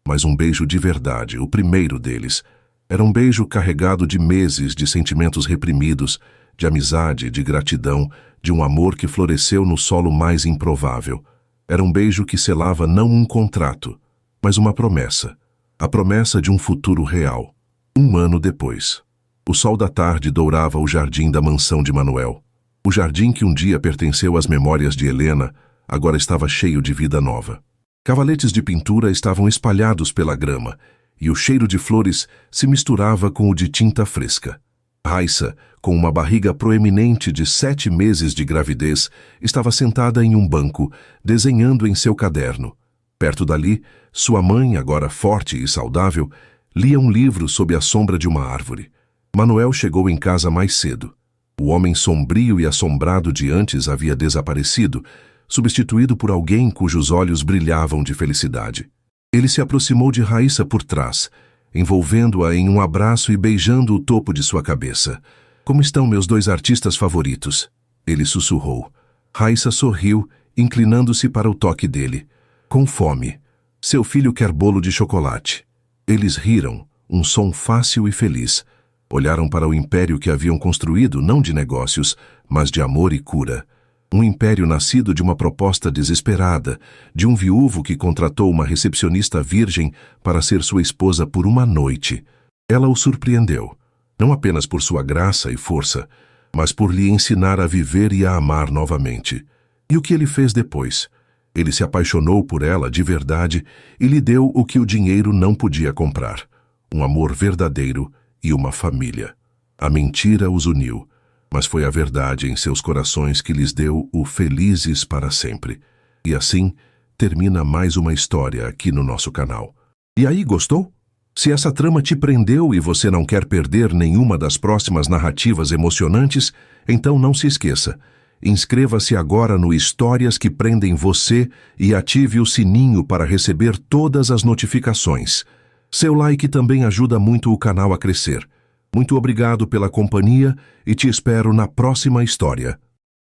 mas um beijo de verdade, o primeiro deles. Era um beijo carregado de meses de sentimentos reprimidos, de amizade, de gratidão, de um amor que floresceu no solo mais improvável. Era um beijo que selava não um contrato, mas uma promessa. A promessa de um futuro real. 1 ano depois. O sol da tarde dourava o jardim da mansão de Manuel. O jardim que um dia pertenceu às memórias de Helena, agora estava cheio de vida nova. Cavaletes de pintura estavam espalhados pela grama, e o cheiro de flores se misturava com o de tinta fresca. Raíssa, com uma barriga proeminente de 7 meses de gravidez, estava sentada em um banco, desenhando em seu caderno. Perto dali, sua mãe, agora forte e saudável, lia um livro sob a sombra de uma árvore. Manuel chegou em casa mais cedo. O homem sombrio e assombrado de antes havia desaparecido, substituído por alguém cujos olhos brilhavam de felicidade. Ele se aproximou de Raíssa por trás, envolvendo-a em um abraço e beijando o topo de sua cabeça. Como estão meus 2 artistas favoritos? Ele sussurrou. Raíssa sorriu, inclinando-se para o toque dele. Com fome. Seu filho quer bolo de chocolate. Eles riram, um som fácil e feliz. Olharam para o império que haviam construído, não de negócios, mas de amor e cura. Um império nascido de uma proposta desesperada, de um viúvo que contratou uma recepcionista virgem para ser sua esposa por 1 noite. Ela o surpreendeu, não apenas por sua graça e força, mas por lhe ensinar a viver e a amar novamente. E o que ele fez depois? Ele se apaixonou por ela de verdade e lhe deu o que o dinheiro não podia comprar: um amor verdadeiro e uma família. A mentira os uniu, mas foi a verdade em seus corações que lhes deu o felizes para sempre. E assim, termina mais uma história aqui no nosso canal. E aí, gostou? Se essa trama te prendeu e você não quer perder nenhuma das próximas narrativas emocionantes, então não se esqueça. Inscreva-se agora no Histórias que Prendem Você e ative o sininho para receber todas as notificações. Seu like também ajuda muito o canal a crescer. Muito obrigado pela companhia e te espero na próxima história.